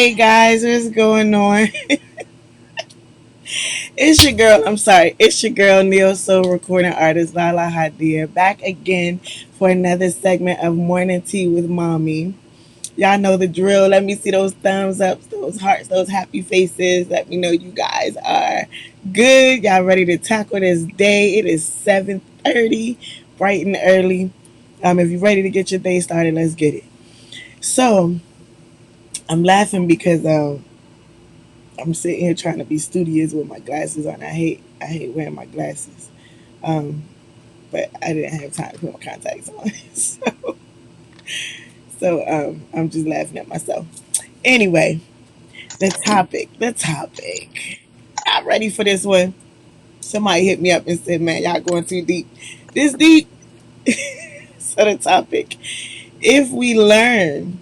Hey guys, what's going on? It's your girl. I'm sorry. It's your girl, Neo Soul recording artist Lahla-Hadiya, back again for another segment of Morning Tea with Mommy. Y'all know the drill. Let me see those thumbs up, those hearts, those happy faces. Let me know you guys are good. Y'all ready to tackle this day? It is 7:30, bright and early. If you're ready to get your day started, let's get it. So I'm laughing because I'm sitting here trying to be studious with my glasses on. I hate wearing my glasses. Um, but I didn't have time to put my contacts on. So I'm just laughing at myself. Anyway, the topic. I'm ready for this one. Somebody hit me up and said, "Man, y'all going too deep. This deep." So the topic: if we learn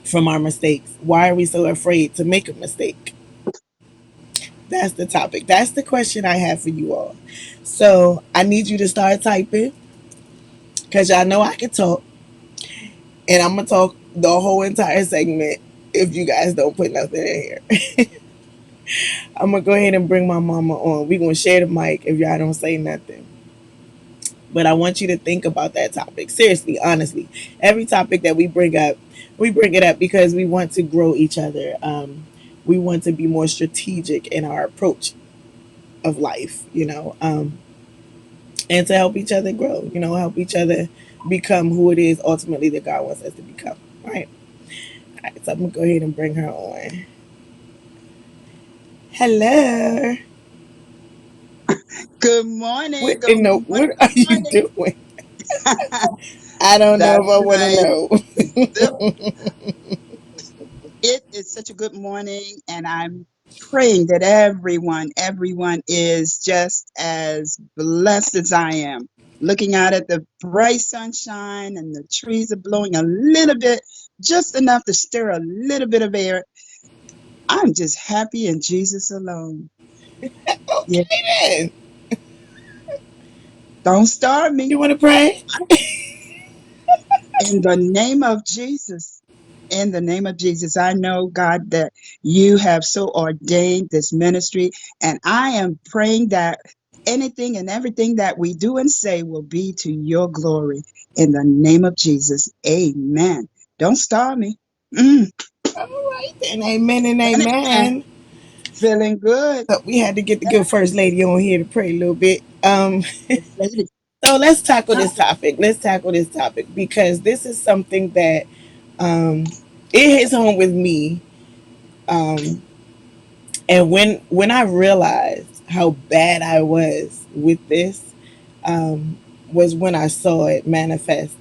from our mistakes, why are we so afraid to make a mistake? That's the topic. That's the question I have for you all. So I need you to start typing because y'all know I can talk, and I'm gonna talk the whole entire segment if you guys don't put nothing in here. I'm gonna go ahead and bring my mama on. We gonna share the mic if y'all don't say nothing. But I want you to think about that topic. Seriously, honestly. Every topic that we bring it up because we want to grow each other. We want to be more strategic in our approach of life, and to help each other grow, help each other become who it is ultimately that God wants us to become. Right? All right, so I'm gonna go ahead and bring her on. Hello. Good morning. What Good in the morning. what are Good you morning. doing? I don't know if That's I want to right. Yep. know. It is such a good morning, and I'm praying that everyone is just as blessed as I am. Looking out at the bright sunshine and the trees are blowing a little bit, just enough to stir a little bit of air. I'm just happy in Jesus alone. Yeah. Okay then. Don't start me. You want to pray? In the name of Jesus, in the name of Jesus, I know, God, that you have so ordained this ministry, and I am praying that anything and everything that we do and say will be to your glory. In the name of Jesus, amen. Don't start me. Mm, All right then. Amen and amen. amen. Feeling good. So we had to get the good Yes, first lady on here to pray a little bit. lady. So let's tackle this topic. Let's tackle this topic because this is something that um, it hits home with me. Um, and when I realized how bad I was with this, um, was when I saw it manifest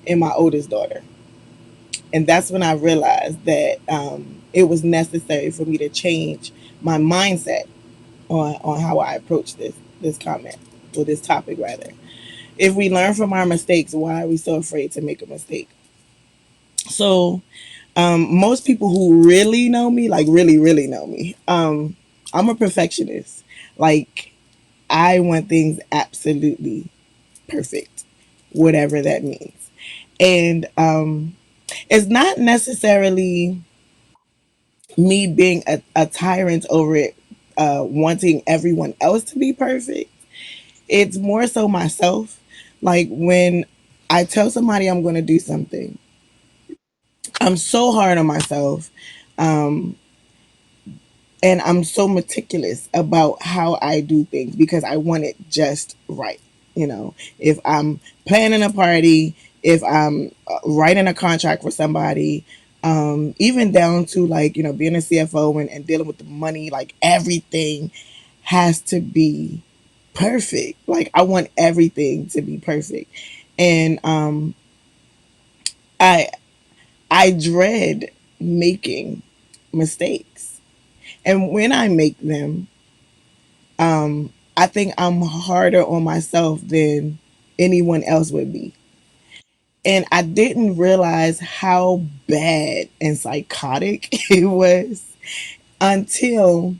in my oldest daughter, and that's when I realized that it was necessary for me to change my mindset on how I approach this comment or this topic rather. If we learn from our mistakes, why are we so afraid to make a mistake? So, most people who really know me, like really, really know me, I'm a perfectionist. Like, I want things absolutely perfect, whatever that means. And it's not necessarily me being a tyrant over it, wanting everyone else to be perfect. It's more so myself. Like when I tell somebody I'm going to do something, I'm so hard on myself. Um, and I'm so meticulous about how I do things because I want it just right. If I'm planning a party, if I'm writing a contract for somebody, even down to like, being a CFO and dealing with the money, like everything has to be perfect. Like I want everything to be perfect. And I I dread making mistakes. And when I make them, I think I'm harder on myself than anyone else would be. And I didn't realize how bad and psychotic it was until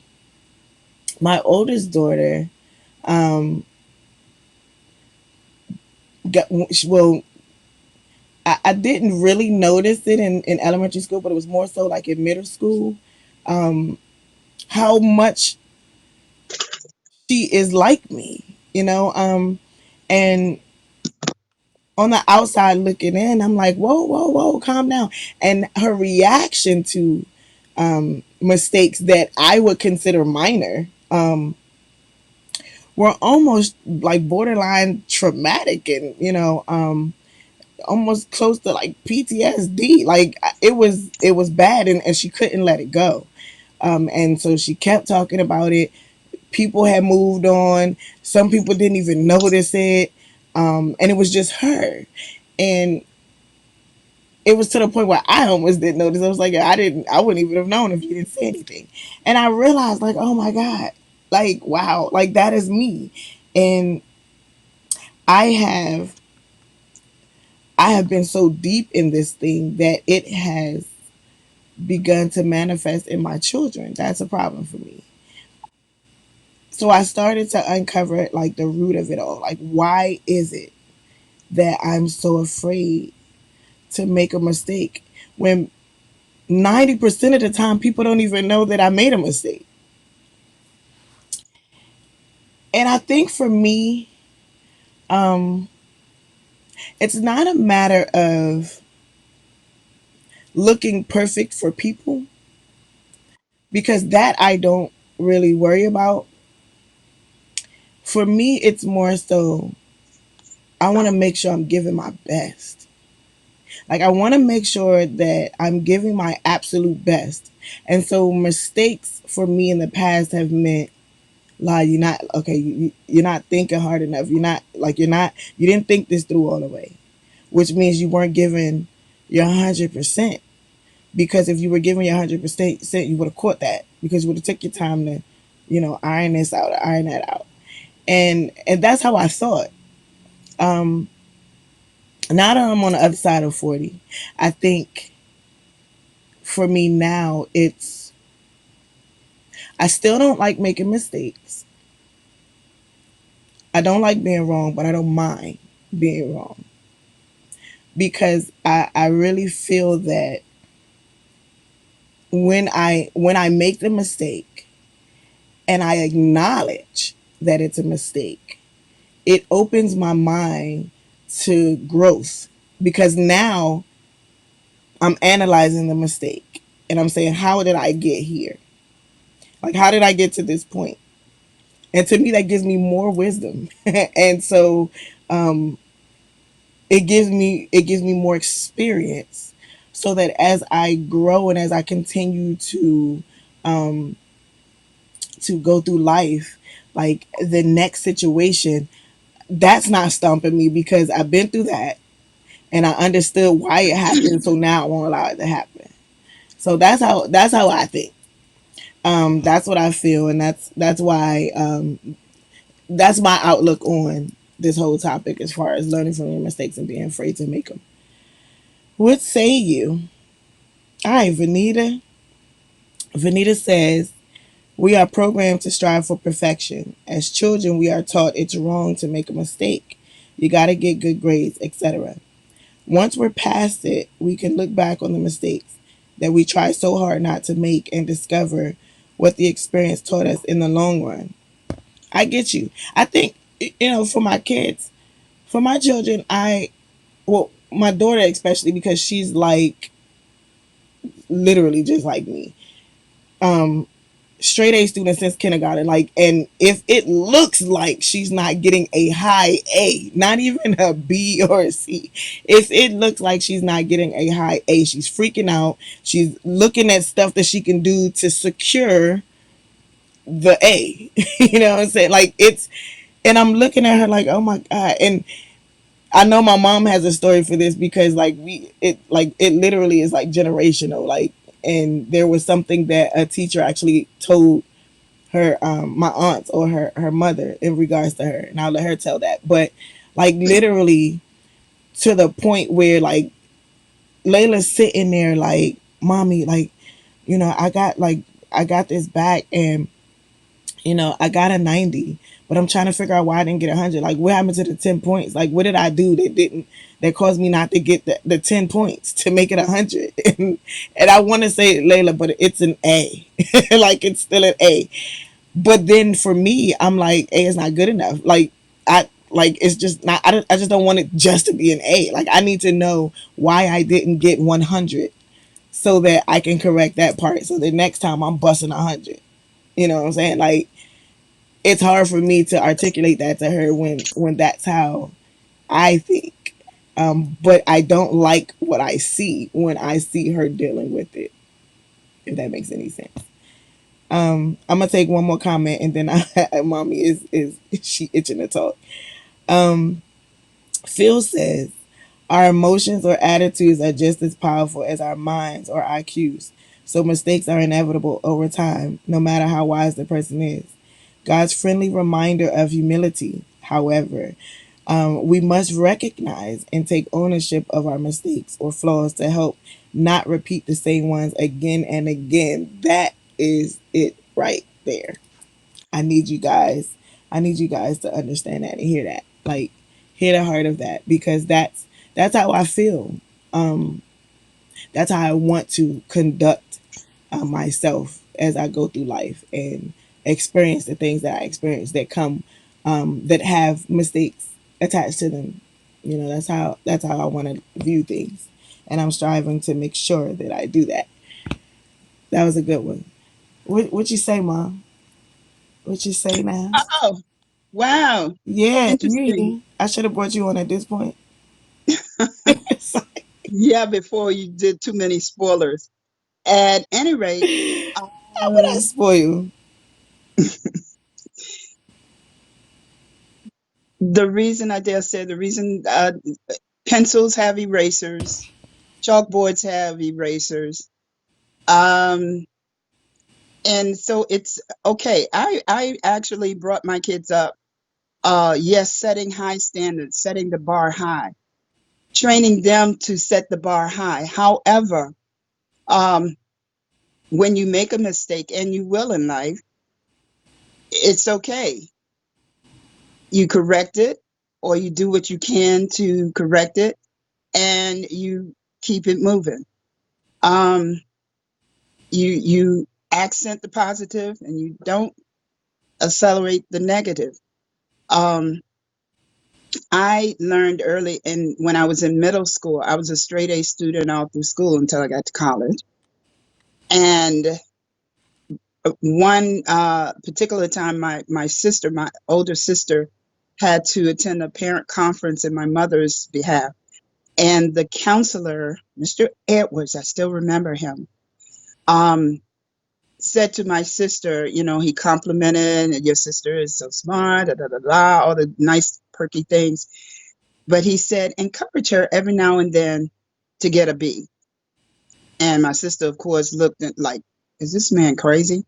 my oldest daughter um, got, well, I didn't really notice it in elementary school, but it was more so like in middle school, um, how much she is like me, you know. And on the outside looking in, I'm like, whoa, whoa, whoa, calm down. And her reaction to mistakes that I would consider minor were almost like borderline traumatic, and almost close to like PTSD. Like it was bad, and she couldn't let it go. And so she kept talking about it. People had moved on. Some people didn't even notice it. And it was just her. And it was to the point where I almost didn't notice. I was like, I wouldn't even have known if you didn't say anything. And I realized, like, oh my God, like, wow, like that is me. And I have, I have been so deep in this thing that it has begun to manifest in my children. That's a problem for me. So I started to uncover like the root of it all. Like, why is it that I'm so afraid to make a mistake when 90% of the time people don't even know that I made a mistake? And I think for me, um, it's not a matter of looking perfect for people, because that I don't really worry about. For me, it's more so I want to make sure I'm giving my best. Like, I want to make sure that I'm giving my absolute best. And so mistakes for me in the past have meant, like, you're not okay. You're not thinking hard enough. You didn't think this through all the way, which means you weren't giving your 100%. Because if you were giving your 100%, you would have caught that, because you would have took your time to, iron this out or iron that out. And that's how I thought. Um, Now that I'm on the other side of 40, I think for me now, I still don't like making mistakes. I don't like being wrong, but I don't mind being wrong, because I really feel that when I make the mistake and I acknowledge that it's a mistake, it opens my mind to growth, because now I'm analyzing the mistake and I'm saying, how did I get here? Like, how did I get to this point? And to me, that gives me more wisdom. And so um, it gives me more experience, so that as I grow and as I continue um, to go through life, like the next situation, that's not stumping me, because I've been through that and I understood why it happened. So now I won't allow it to happen. So that's how I think. That's what I feel, and that's why that's my outlook on this whole topic, as far as learning from your mistakes and being afraid to make them. What say you? All right, Vanita. Vanita says, we are programmed to strive for perfection. As children, we are taught it's wrong to make a mistake. You got to get good grades, etc. Once we're past it, we can look back on the mistakes that we try so hard not to make and discover what the experience taught us in the long run. I get you. I think, for my kids, for my children, well, my daughter especially, because she's like literally just like me. Um, Straight A student since kindergarten. Like, and if it looks like she's not getting a high A, not even a B or a C, if it looks like she's not getting a high A, she's freaking out. She's looking at stuff that she can do to secure the A. You know what I'm saying? Like, and I'm looking at her like, oh my God. And I know my mom has a story for this, because it literally is like generational. Like, and there was something that a teacher actually told her, my aunts, or her mother, in regards to her, and I'll let her tell that. But like, literally, to the point where, like, Layla's sitting there like, mommy, like, I got this back, and I got a 90, but I'm trying to figure out why I didn't get 100. Like, what happened to the 10 points? Like, what did I do that caused me not to get the 10 points to make it 100? And I want to say Layla, but it's an A. Like, it's still an A. But then for me, I'm like, A is not good enough. It's just not, I just don't want it just to be an A. Like, I need to know why I didn't get 100 so that I can correct that part. So the next time I'm busting 100. You know what I'm saying? Like, it's hard for me to articulate that to her when that's how I think. But I don't like what I see when I see her dealing with it. If that makes any sense. I'm gonna take one more comment and then mommy is she itching to talk. Um, Phil says our emotions or attitudes are just as powerful as our minds or IQs. So mistakes are inevitable over time, no matter how wise the person is. God's friendly reminder of humility, however, we must recognize and take ownership of our mistakes or flaws to help not repeat the same ones again and again. That is it right there. I need you guys. I need you guys to understand that and hear that. Like, hear the heart of that because that's how I feel. Um, that's how I want to conduct myself as I go through life and experience the things that I experience that come that have mistakes attached to them. That's how I want to view things, and I'm striving to make sure that I do that. That was a good one. What you say, Mom? What you say now? Oh, wow. Yeah, Interesting. I should have brought you on at this point. Yeah, before you did too many spoilers. At any rate, How would I um, spoil you? the reason I dare say the reason pencils have erasers, chalkboards have erasers. Um, and so it's okay. I actually brought my kids up. Yes, setting high standards, setting the bar high, training them to set the bar high. However, um, when you make a mistake, and you will in life, it's okay. You correct it, or you do what you can to correct it, and you keep it moving. Um, you accent the positive, and you don't accelerate the negative. Um, I learned early, and when I was in middle school, I was a straight A student all through school until I got to college. And one particular time, my older sister, had to attend a parent conference in my mother's behalf. And the counselor, Mr. Edwards, I still remember him, um, said to my sister, he complimented, and your sister is so smart, da, da, da, da, all the nice, perky things. But he said, encourage her every now and then to get a B. And my sister, of course, looked at like, is this man crazy?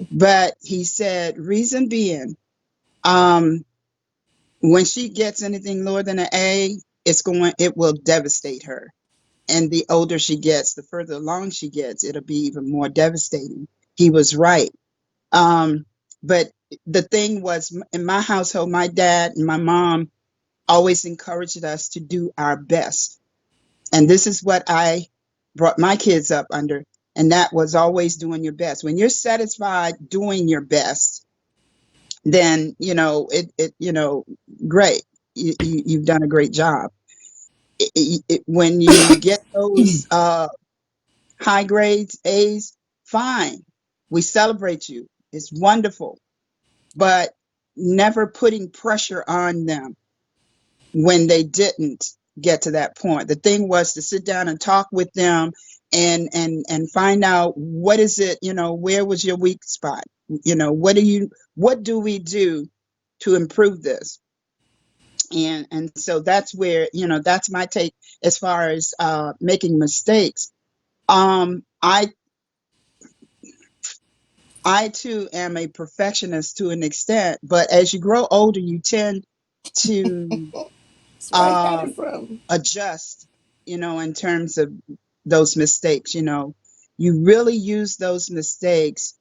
But he said, reason being, um, when she gets anything lower than an A, it will devastate her. And the older she gets, the further along she gets, it'll be even more devastating. He was right. Um, but the thing was, in my household, my dad and my mom always encouraged us to do our best. And this is what I brought my kids up under. And that was always doing your best. When you're satisfied doing your best, then, great. You've done a great job. When you get those high grades, A's, fine. We celebrate you. It's wonderful. But never putting pressure on them when they didn't get to that point. The thing was to sit down and talk with them and find out what is it, where was your weak spot? What do we do to improve this? And so that's where, that's my take as far as making mistakes. I too am a perfectionist to an extent, but as you grow older, you tend to That's where I got it um, from. adjust, in terms of those mistakes. You really use those mistakes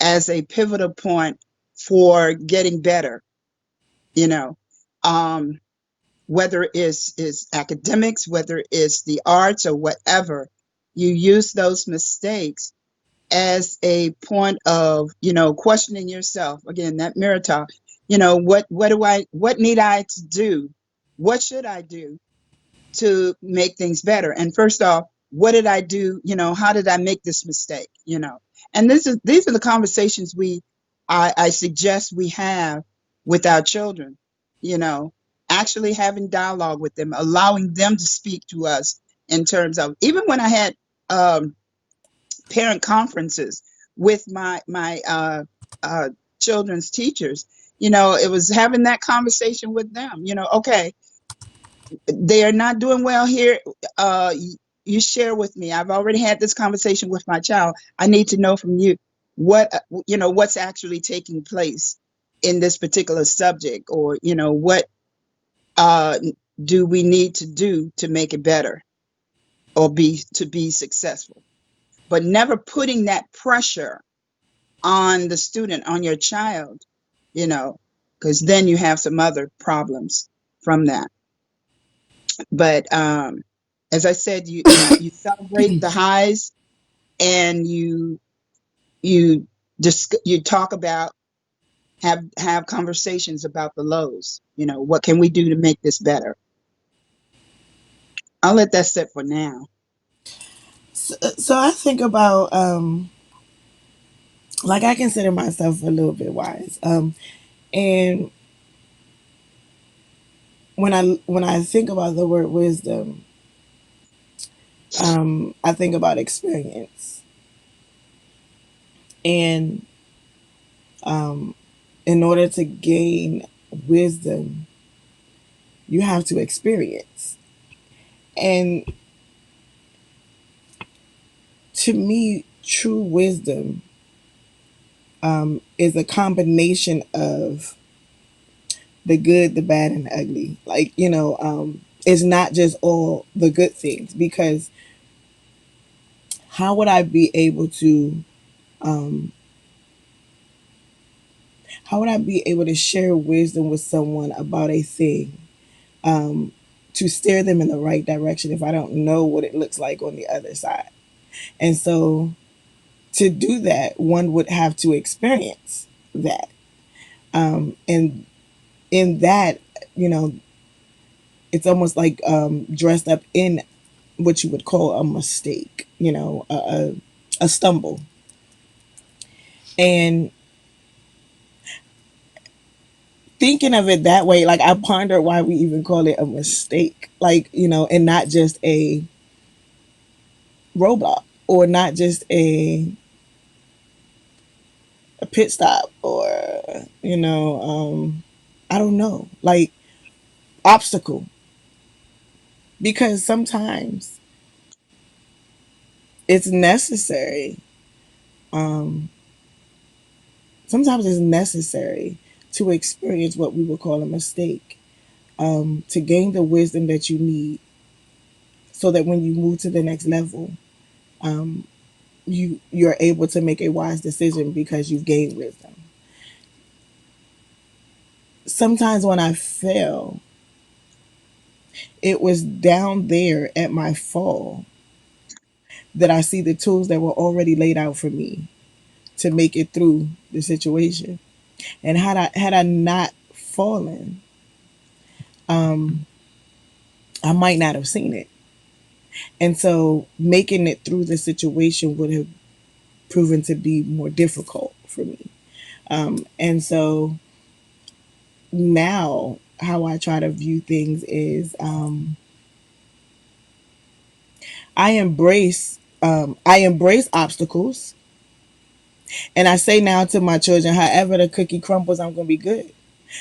as a pivotal point for getting better, you know. Um, whether it's academics, whether it's the arts or whatever, you use those mistakes as a point of, questioning yourself. Again, that mirror talk. What need I to do? What should I do to make things better? And first off, what did I do? How did I make this mistake? And these are the conversations I suggest we have with our children, you know, actually having dialogue with them, allowing them to speak to us in terms of, even when I had um, parent conferences with my uh, children's teachers, it was having that conversation with them. Okay, they are not doing well here. You share with me. I've already had this conversation with my child. I need to know from you what's actually taking place in this particular subject, or what uh, do we need to do to make it better, or be successful. But never putting that pressure on the student, on your child, you know, because then you have some other problems from that. But as I said, you celebrate the highs, and you talk about, have conversations about the lows. What can we do to make this better? I'll let that sit for now. So I think about like I consider myself a little bit wise. And when I think about the word wisdom, I think about experience. And in order to gain wisdom, you have to experience. And to me, true wisdom is a combination of the good, the bad, and the ugly. Like, it's not just all the good things, because how would I be able to um, how would I be able to share wisdom with someone about a thing, to steer them in the right direction, if I don't know what it looks like on the other side? And so to do that, one would have to experience that. And in that, you know, it's almost like dressed up in what you would call a mistake, a stumble. And thinking of it that way, like I ponder why we even call it a mistake, like, and not just a roadblock, or not just a pit stop, or, I don't know, like obstacle. Because it's necessary. Um, Sometimes it's necessary to experience what we would call a mistake, to gain the wisdom that you need, so that when you move to the next level, um, you're able to make a wise decision because you've gained wisdom. Sometimes when I fail, it was down there at my fall that I see the tools that were already laid out for me to make it through the situation. And had I not fallen, um, I might not have seen it. And so making it through the situation would have proven to be more difficult for me. And so now, how I try to view things is, I embrace obstacles, and I say now to my children, however the cookie crumbles, I'm going to be good.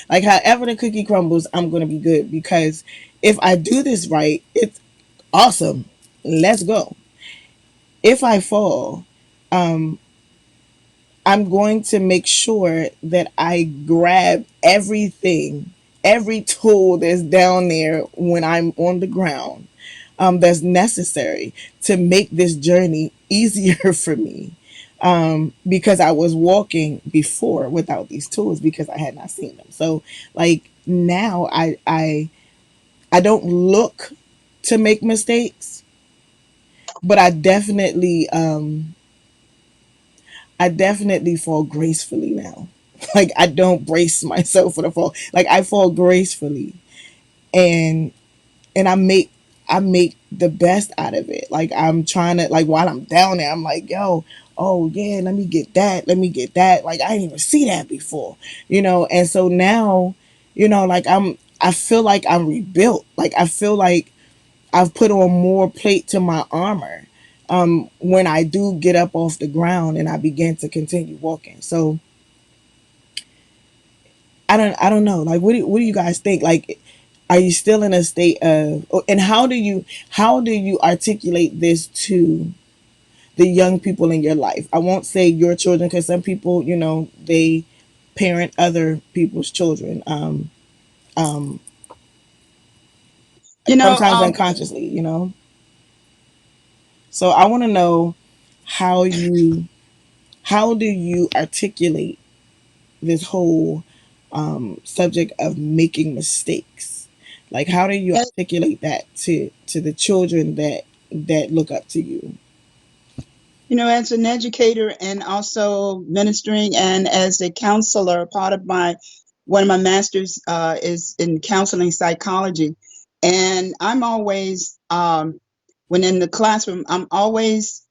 Like, however the cookie crumbles, I'm going to be good, because if I do this right, it's awesome. Let's go. If I fall, um, I'm going to make sure that I grab everything, every tool that's down there when I'm on the ground, that's necessary to make this journey easier for me. because I was walking before without these tools because I had not seen them. So like now I don't look to make mistakes, but I definitely fall gracefully now. Like I don't brace myself for the fall. Like I fall gracefully, and I make the best out of it. Like I'm trying to, like while I'm down there, I'm like, yo, oh yeah, let me get that, let me get that. Like I didn't even see that before, And so now, like I feel like I'm rebuilt. Like I feel like I've put on more plate to my armor. When I do get up off the ground and I begin to continue walking. So I don't know. Like what do you guys think? Like are you still in a state of, and how do you articulate this to the young people in your life? I won't say your children because some people, they parent other people's children, um, You know, sometimes unconsciously. So I want to know how you how do you articulate this whole subject of making mistakes? Like, how do you as, articulate that to the children that look up to you? as an educator and also ministering and as a counselor, part of my one of my masters is in counseling psychology, and I'm always when in the classroom, I'm always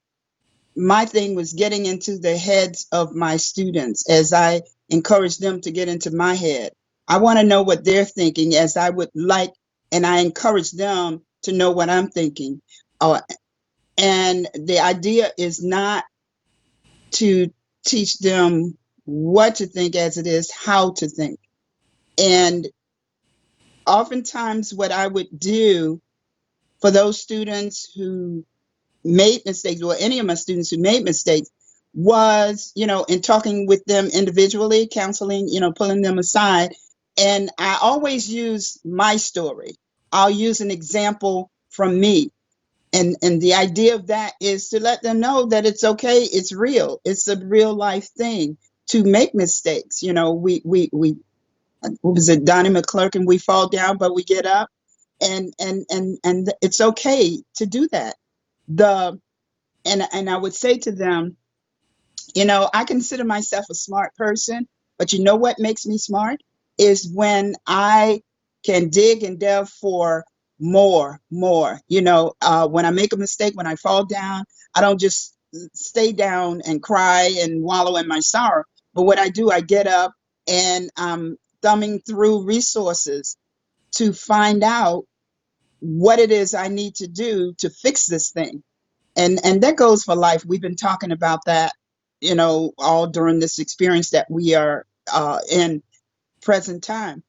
my thing was getting into the heads of my students as I encourage them to get into my head. I want to know what they're thinking as I would like, and I encourage them to know what I'm thinking. Uh, and the idea is not to teach them what to think as it is how to think. And oftentimes, what I would do for those students who made mistakes, or any of my students who made mistakes, was, in talking with them individually, counseling, pulling them aside. And I always use my story. I'll use an example from me. And the idea of that is to let them know that it's okay, it's real, it's a real life thing to make mistakes. We what was it, Donnie McClurkin, we fall down, but we get up. And it's okay to do that. The and I would say to them, I consider myself a smart person, but you know what makes me smart is when I can dig and delve for more. When I make a mistake, when I fall down, I don't just stay down and cry and wallow in my sorrow. But what I do, I get up and I'm thumbing through resources to find out what it is I need to do to fix this thing. And that goes for life. We've been talking about that, all during this experience that we are in present time,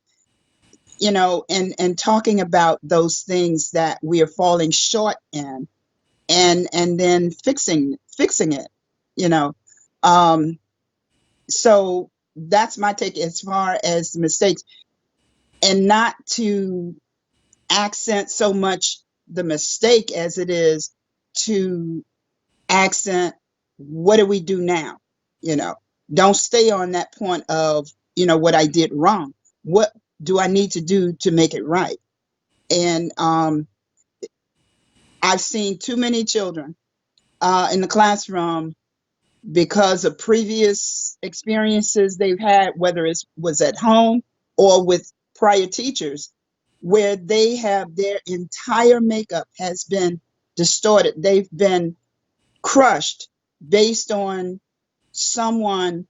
and talking about those things that we are falling short in, and then fixing it, you know. Um, so that's my take as far as mistakes, and not to accent so much the mistake as it is to accent what do we do now. you know don't stay on that point of what I did wrong. What do I need to do to make it right? And I've seen too many children in the classroom because of previous experiences they've had, whether it was at home or with prior teachers, where they have their entire makeup has been distorted. They've been crushed based on someone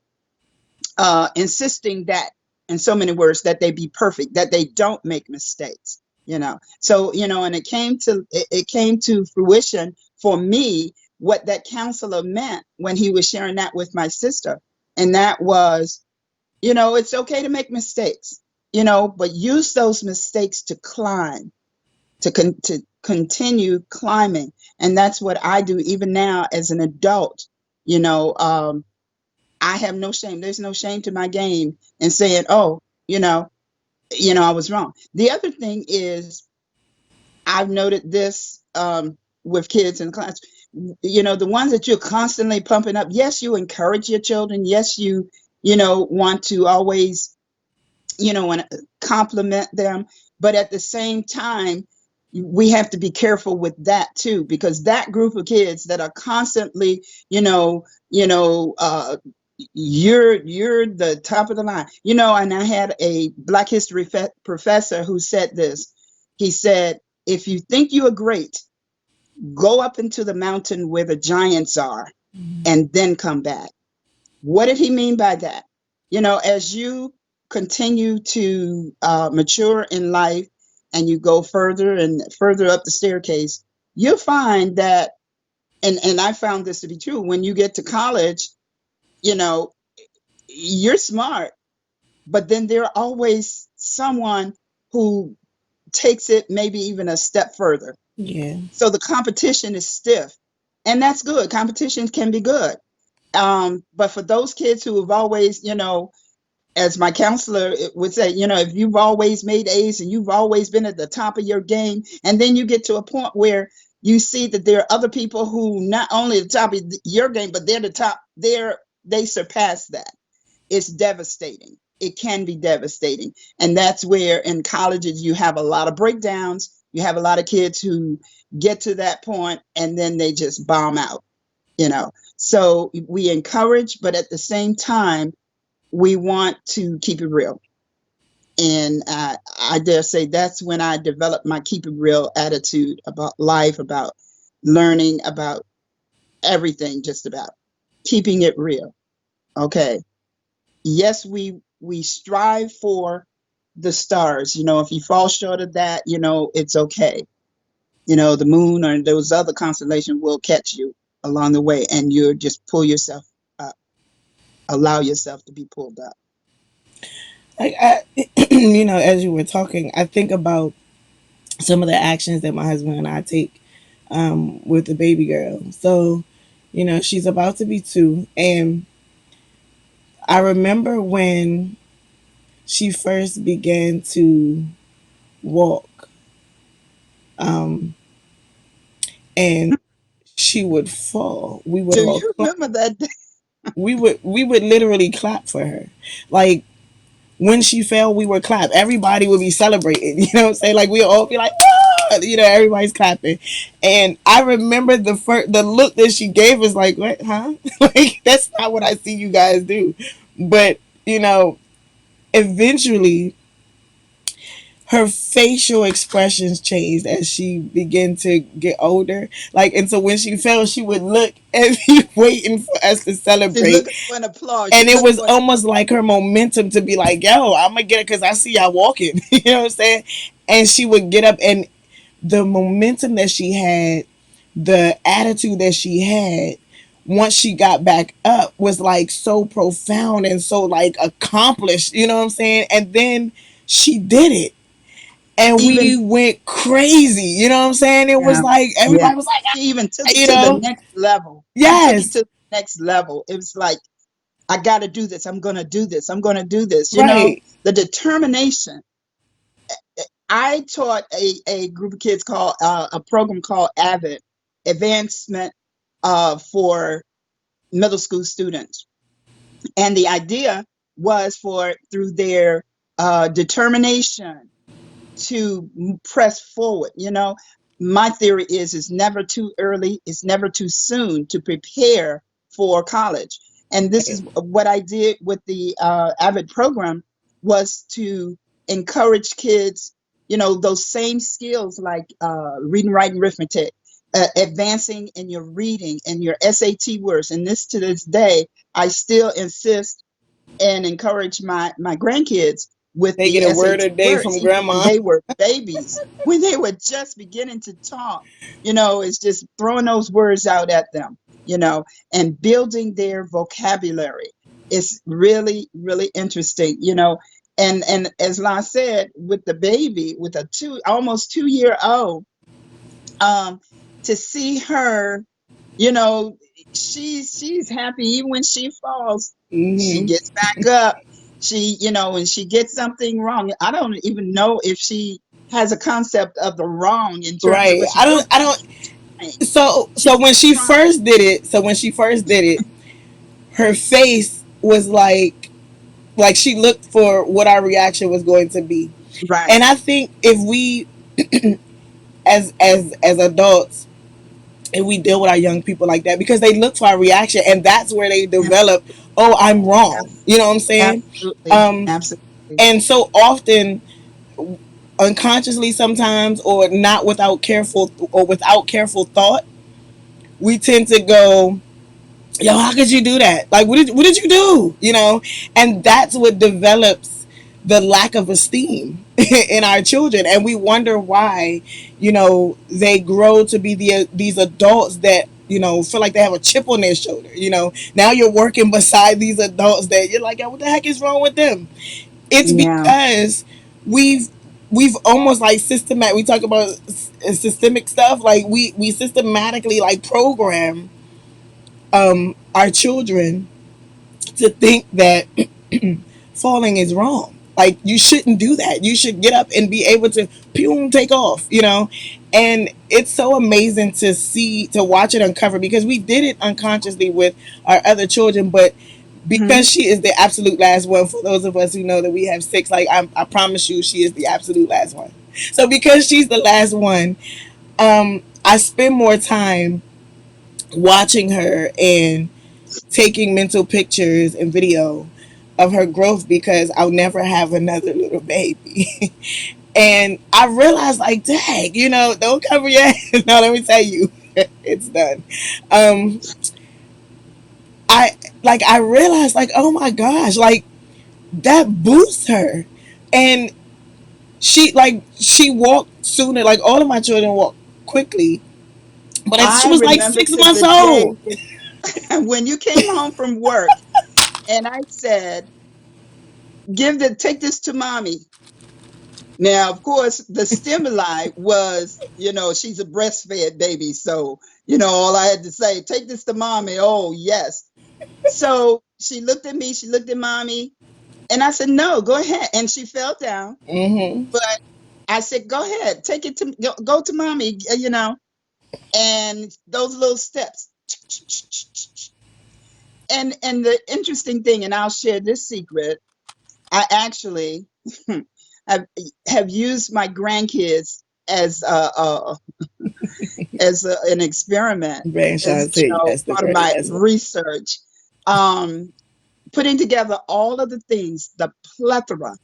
insisting that, in so many words, that they be perfect, that they don't make mistakes. So and it came to fruition for me what that counselor meant when he was sharing that with my sister, and that was, it's okay to make mistakes, but use those mistakes to climb, to continue climbing. And that's what I do even now as an adult. you know um, I have no shame. There's no shame to my game in saying, "Oh, I was wrong." The other thing is, I've noted this with kids in class. the ones that you're constantly pumping up. Yes, you encourage your children. Yes, you want to always want to compliment them, but at the same time, we have to be careful with that too, because that group of kids that are constantly, you're the top of the line, and I had a Black history professor who said this. He said, if you think you are great, go up into the mountain where the giants are and then come back. What did he mean by that? As you continue to mature in life and you go further and further up the staircase, you'll find that, and I found this to be true, when you get to college, you know, you're smart, but then there are always someone who takes it maybe even a step further. Yeah. So the competition is stiff, and that's good. Competition can be good. But for those kids who have always, as my counselor would say, if you've always made A's and you've always been at the top of your game, and then you get to a point where you see that there are other people who not only at the top of your game, but they're the top, they surpass that. It's devastating. It can be devastating. And that's where in colleges you have a lot of breakdowns. You have a lot of kids who get to that point and then they just bomb out, you know. So we encourage, but at the same time, we want to keep it real. And I dare say that's when I developed my keep it real attitude about life, about learning, about everything, just about keeping it real. Okay. Yes, we strive for the stars. If you fall short of that, it's okay. The moon or those other constellations will catch you along the way, and you just pull yourself up, allow yourself to be pulled up. Like as you were talking, I think about some of the actions that my husband and I take with the baby girl. So, she's about to be 2, and I remember when she first began to walk, um, and she would fall. We would Do all you remember that day? we would literally clap for her, like when she fell, we would clap. Everybody would be celebrating. You know what I'm saying? Like we would all be like, ah! Everybody's clapping. And I remember the look that she gave us, like, what, huh? Like that's not what I see you guys do. But eventually, her facial expressions changed as she began to get older. Like, and so when she fell, she would look and be waiting for us to She's celebrate, looking for an applause. and She's it looking was for almost like her momentum to be like, yo, I'm gonna get it because I see y'all walking. You know what I'm saying? And she would get up, and the momentum that she had, the attitude that she had once she got back up was like so profound and so like accomplished. You know what I'm saying? And then she did it, and we even went crazy. You know what I'm saying? It was yeah, like yeah. everybody was like, She even took ah, it to the next level. She took it yes, to the next level. It was like, I got to do this. I'm going to do this. I'm going to do this. right. The determination. I taught a group of kids called a program called AVID, Advancement for Middle School Students. And the idea was for through their determination to press forward. My theory is it's never too early, it's never too soon to prepare for college. And this is what I did with the AVID program, was to encourage kids, those same skills like reading, writing, arithmetic, advancing in your reading and your SAT words. And this to this day, I still insist and encourage my grandkids with They the get a word SAT a day words, from even when grandma. they were babies, when they were just beginning to talk. It's just throwing those words out at them, and building their vocabulary. It's really, really interesting, and as La said, with the baby, with a almost 2-year old, um, to see her, you know, she's happy even when she falls. She Hmm. gets back up. She, when she gets something wrong, I don't even know if she has a concept of the wrong in terms of Right. what she's I doing, don't. I but don't. she's So She's when she trying. first did it, her face was like she looked for what our reaction was going to be. Right. And I think if we as adults, and we deal with our young people like that, because they look for our reaction, and that's where they develop, oh, I'm wrong, you know what I'm saying? Absolutely. um Absolutely. and so often, unconsciously sometimes, or not without careful thought, we tend to go, yo, how could you do that? Like, what did you do? And that's what develops the lack of esteem in our children, and we wonder why, they grow to be these adults that feel like they have a chip on their shoulder. Now you're working beside these adults that you're like, yo, what the heck is wrong with them? It's Yeah. because we've we've almost like systematic. We talk about systemic stuff. Like we systematically like program our children to think that falling is wrong. Like, you shouldn't do that. You should get up and be able to pew take off. And it's so amazing to watch it uncover, because we did it unconsciously with our other children, but Hmm. because she is the absolute last one, for those of us who know that we have six, like I promise you, she is the absolute last one. So because she's the last one, I spend more time watching her and taking mental pictures and video of her growth, because I'll never have another little baby. And I realized, like, dang, don't cover your head. No, let me tell you, it's done. Um, I I realized, like, oh my gosh, like, that boosts her, and she walked sooner. Like, all of my children walk quickly, but she I was like remember six to months the day old. when you came home from work and I said, take this to mommy. Now, of course, the stimuli was, she's a breastfed baby. So, all I had to say, take this to mommy. Oh, yes. So she looked at me, she looked at mommy, and I said, no, go ahead. And she fell down. Mm-hmm. But I said, go ahead, take it to, go to mommy, and those little steps. And the interesting thing, and I'll share this secret, I actually have, have used my grandkids as an experiment, Grandchild as said yes, the part of very my last one. research, um, putting together all of the things, the plethora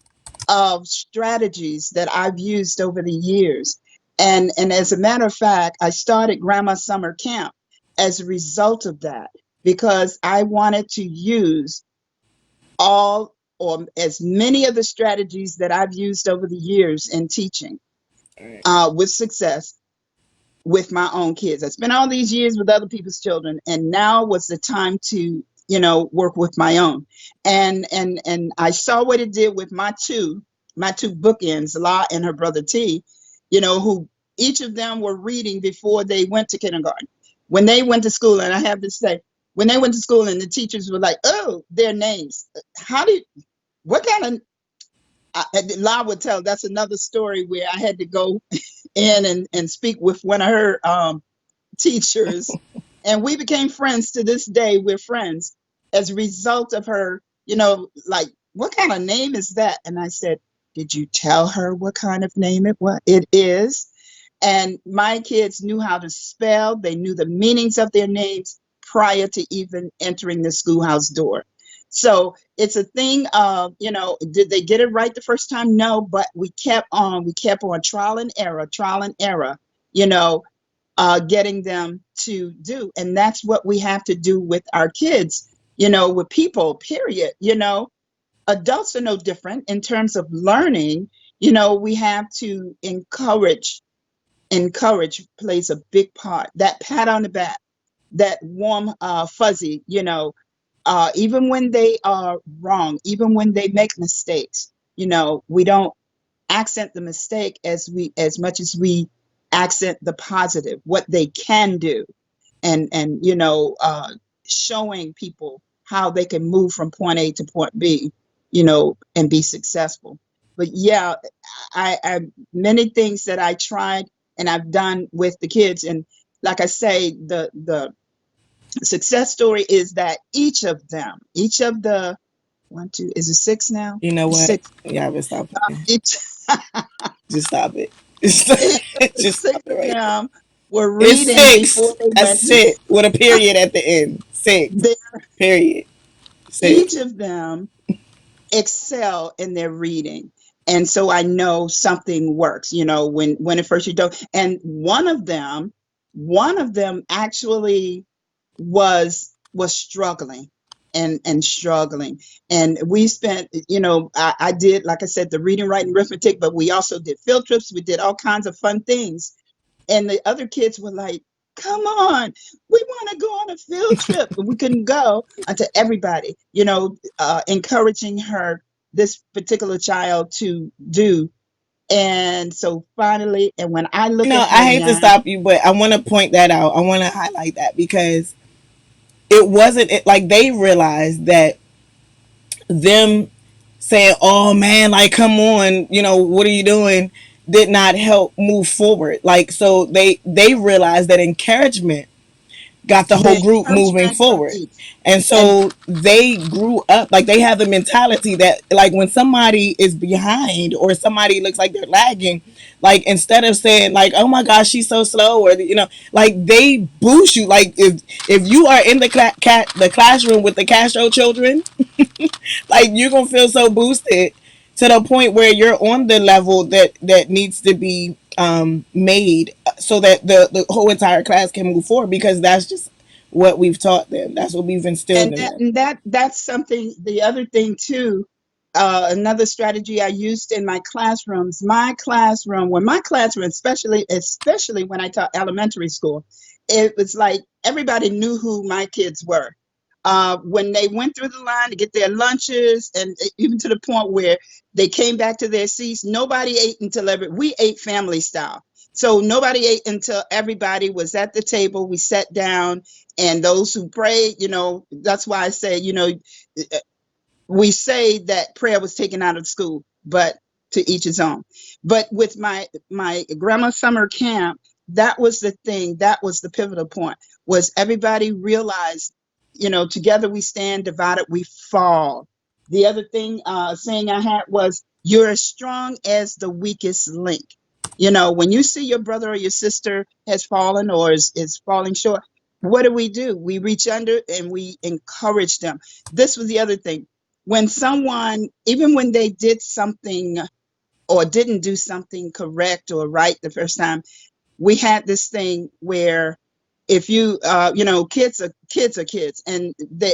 of strategies that I've used over the years. And as a matter of fact, I started Grandma Summer Camp as a result of that, because I wanted to use all or as many of the strategies that I've used over the years in teaching All right. with success with my own kids. I spent all these years with other people's children, and now was the time to, work with my own. And I saw what it did with my two bookends, La and her brother T, who each of them were reading before they went to kindergarten. When they went to school, and I have to say, when they went to school and the teachers were like, "Oh, their names. How do you, what kind of," La would tell, that's another story where I had to go in and speak with one of her teachers, and we became friends. To this day we're friends as a result of her, like, what kind of name is that? And I said, did you tell her what kind of name it is? And my kids knew how to spell, they knew the meanings of their names prior to even entering the schoolhouse door. So it's a thing of, did they get it right the first time? No, but we kept on trial and error, you know, getting them to do. And that's what we have to do with our kids, with people, period. Adults are no different in terms of learning. We have to encourage plays a big part. That pat on the back, that warm, fuzzy, even when they are wrong, even when they make mistakes, we don't accent the mistake as much as we accent the positive, what they can do, and showing people how they can move from point A to point B, and be successful. But yeah, I many things that I tried and I've done with the kids, and like I say, the success story is that each of the one, two, is it six now? You know what? Six. Y'all been stop playing. Each Just stop it. each of the Just six stop it of right there. them were It's reading before six. they went That's to it. With a period at the end. Six. their, Period. Six. each of them excel in their reading. And so I know something works, when at first you don't. And one of them actually was struggling and struggling. And we spent, I did, like I said, the reading, writing, arithmetic, but we also did field trips. We did all kinds of fun things. And the other kids were like, come on, we want to go on a field trip. But we couldn't go until everybody, encouraging her, this particular child, to do. And so finally, and when I You look know, at I her hate to now, stop you, but I want to point that out. I want to highlight that because it wasn't like they realized that them saying, "Oh man, like come on, what are you doing?" did not help move forward. Like so they realized that encouragement got the whole the group moving encouragement, forward. right? And And so they grew up like they have the mentality that like when somebody is behind or somebody looks like they're lagging, like instead of saying like, "Oh my gosh, she's so slow," or like they boost you. Like if you are in the classroom with the Castro children, like you're gonna feel so boosted to the point where you're on the level that needs to be made so that the whole entire class can move forward because that's just what we've taught them. That's what we've instilled and in that, them. and that's something. The other thing too, another strategy I used in my classrooms. My classroom, especially when I taught elementary school, it was like everybody knew who my kids were. When they went through the line to get their lunches, and even to the point where they came back to their seats, nobody ate until we ate family style. So nobody ate until everybody was at the table. We sat down, and those who prayed, that's why I say, we say that prayer was taken out of school, but to each his own. But with my grandma summer camp, that was the thing. That was the pivotal point. Was everybody realized, together we stand, divided we fall. The other thing, saying I had was, "You're as strong as the weakest link." When you see your brother or your sister has fallen or is falling short, what do? We reach under and we encourage them. This was the other thing, when someone, even when they did something or didn't do something correct or right the first time, we had this thing where, if kids are kids, and they,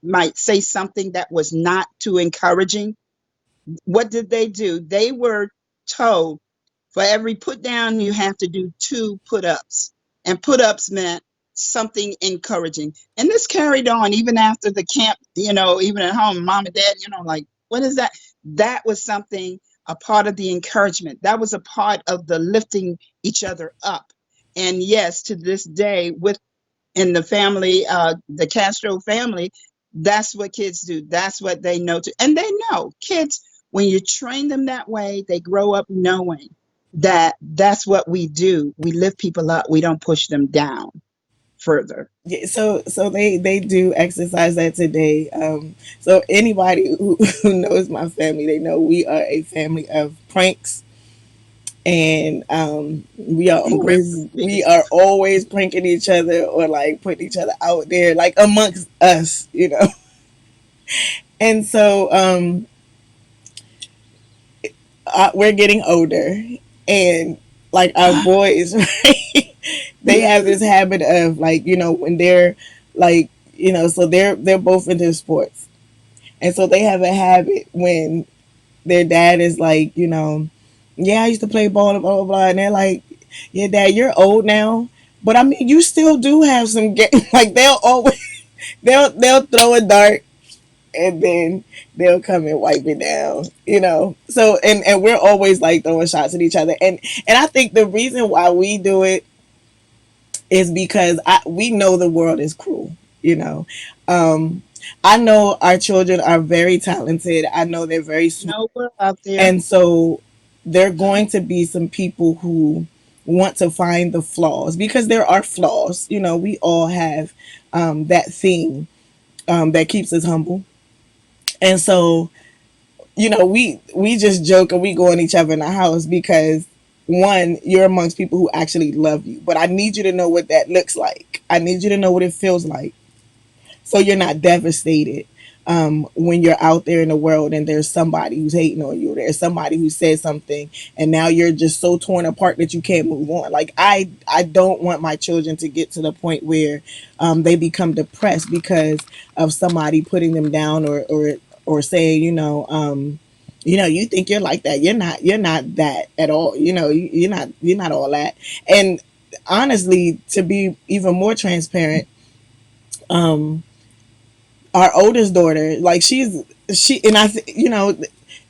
might say something that was not too encouraging. What did they do? They were told, for every put down, you have to do two put ups. And put ups meant something encouraging. And this carried on even after the camp, even at home, mom and dad, like, what is that? That was something, a part of the encouragement. That was a part of the lifting each other up. And yes, to this day, in the family, the Castro family, that's what kids do. That's what they know to, and they know kids, when you train them that way, they grow up knowing that that's what we do. We lift people up. We don't push them down further. Yeah, so they do exercise that today. So anybody who knows my family, they know we are a family of pranks, and And we grandbabies. are always pranking each other or like putting each other out there like amongst us. And so we're getting older, and like our boys, right? They have this habit of like when they're like so they're both into sports, and so they have a habit when their dad is like yeah, I used to play ball and blah blah blah, and they're like, yeah, dad, you're old now, but I mean you still do have some game. Like they'll always they'll throw a dart and then they'll come and wipe it down. So and we're always like throwing shots at each other, and I think the reason why we do it is because we know the world is cruel. um I know our children are very talented. I know they're very smart, No, we're out there. and so there are going to be some people who want to find the flaws, because there are flaws. You know, we all have that thing that keeps us humble. And so, you know, we just joke and we go in each other in the house because, one, you're amongst people who actually love you. But I need you to know what that looks like. I need you to know what it feels like, so you're not devastated when you're out there in the world and there's somebody who's hating on you. There's somebody who says something, and now you're just so torn apart that you can't move on. Like I don't want my children to get to the point where they become depressed because of somebody putting them down, or saying, you know, you think you're like that. You're not that at all. You know, you're not all that. And honestly, to be even more transparent, um, our oldest daughter, like she and you know,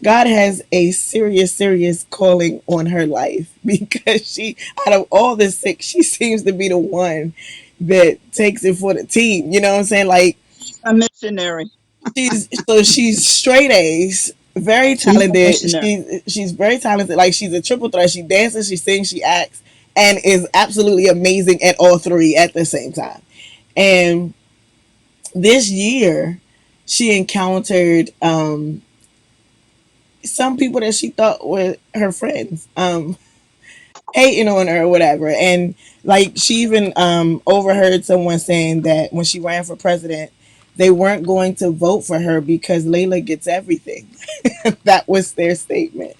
God has a serious calling on her life because she, out of all the six, she seems to be the one that takes it for the team. You know what I'm saying? Like, A missionary. she's straight A's, very She's a talented. missionary. She's very talented. Like, she's a triple threat. She dances, she sings, she acts, and is absolutely amazing at all three at the same time. And this year, she encountered some people that she thought were her friends, hating on her or whatever. And like, she even overheard someone saying that when she ran for president, they weren't going to vote for her because Layla gets everything. That was their statement.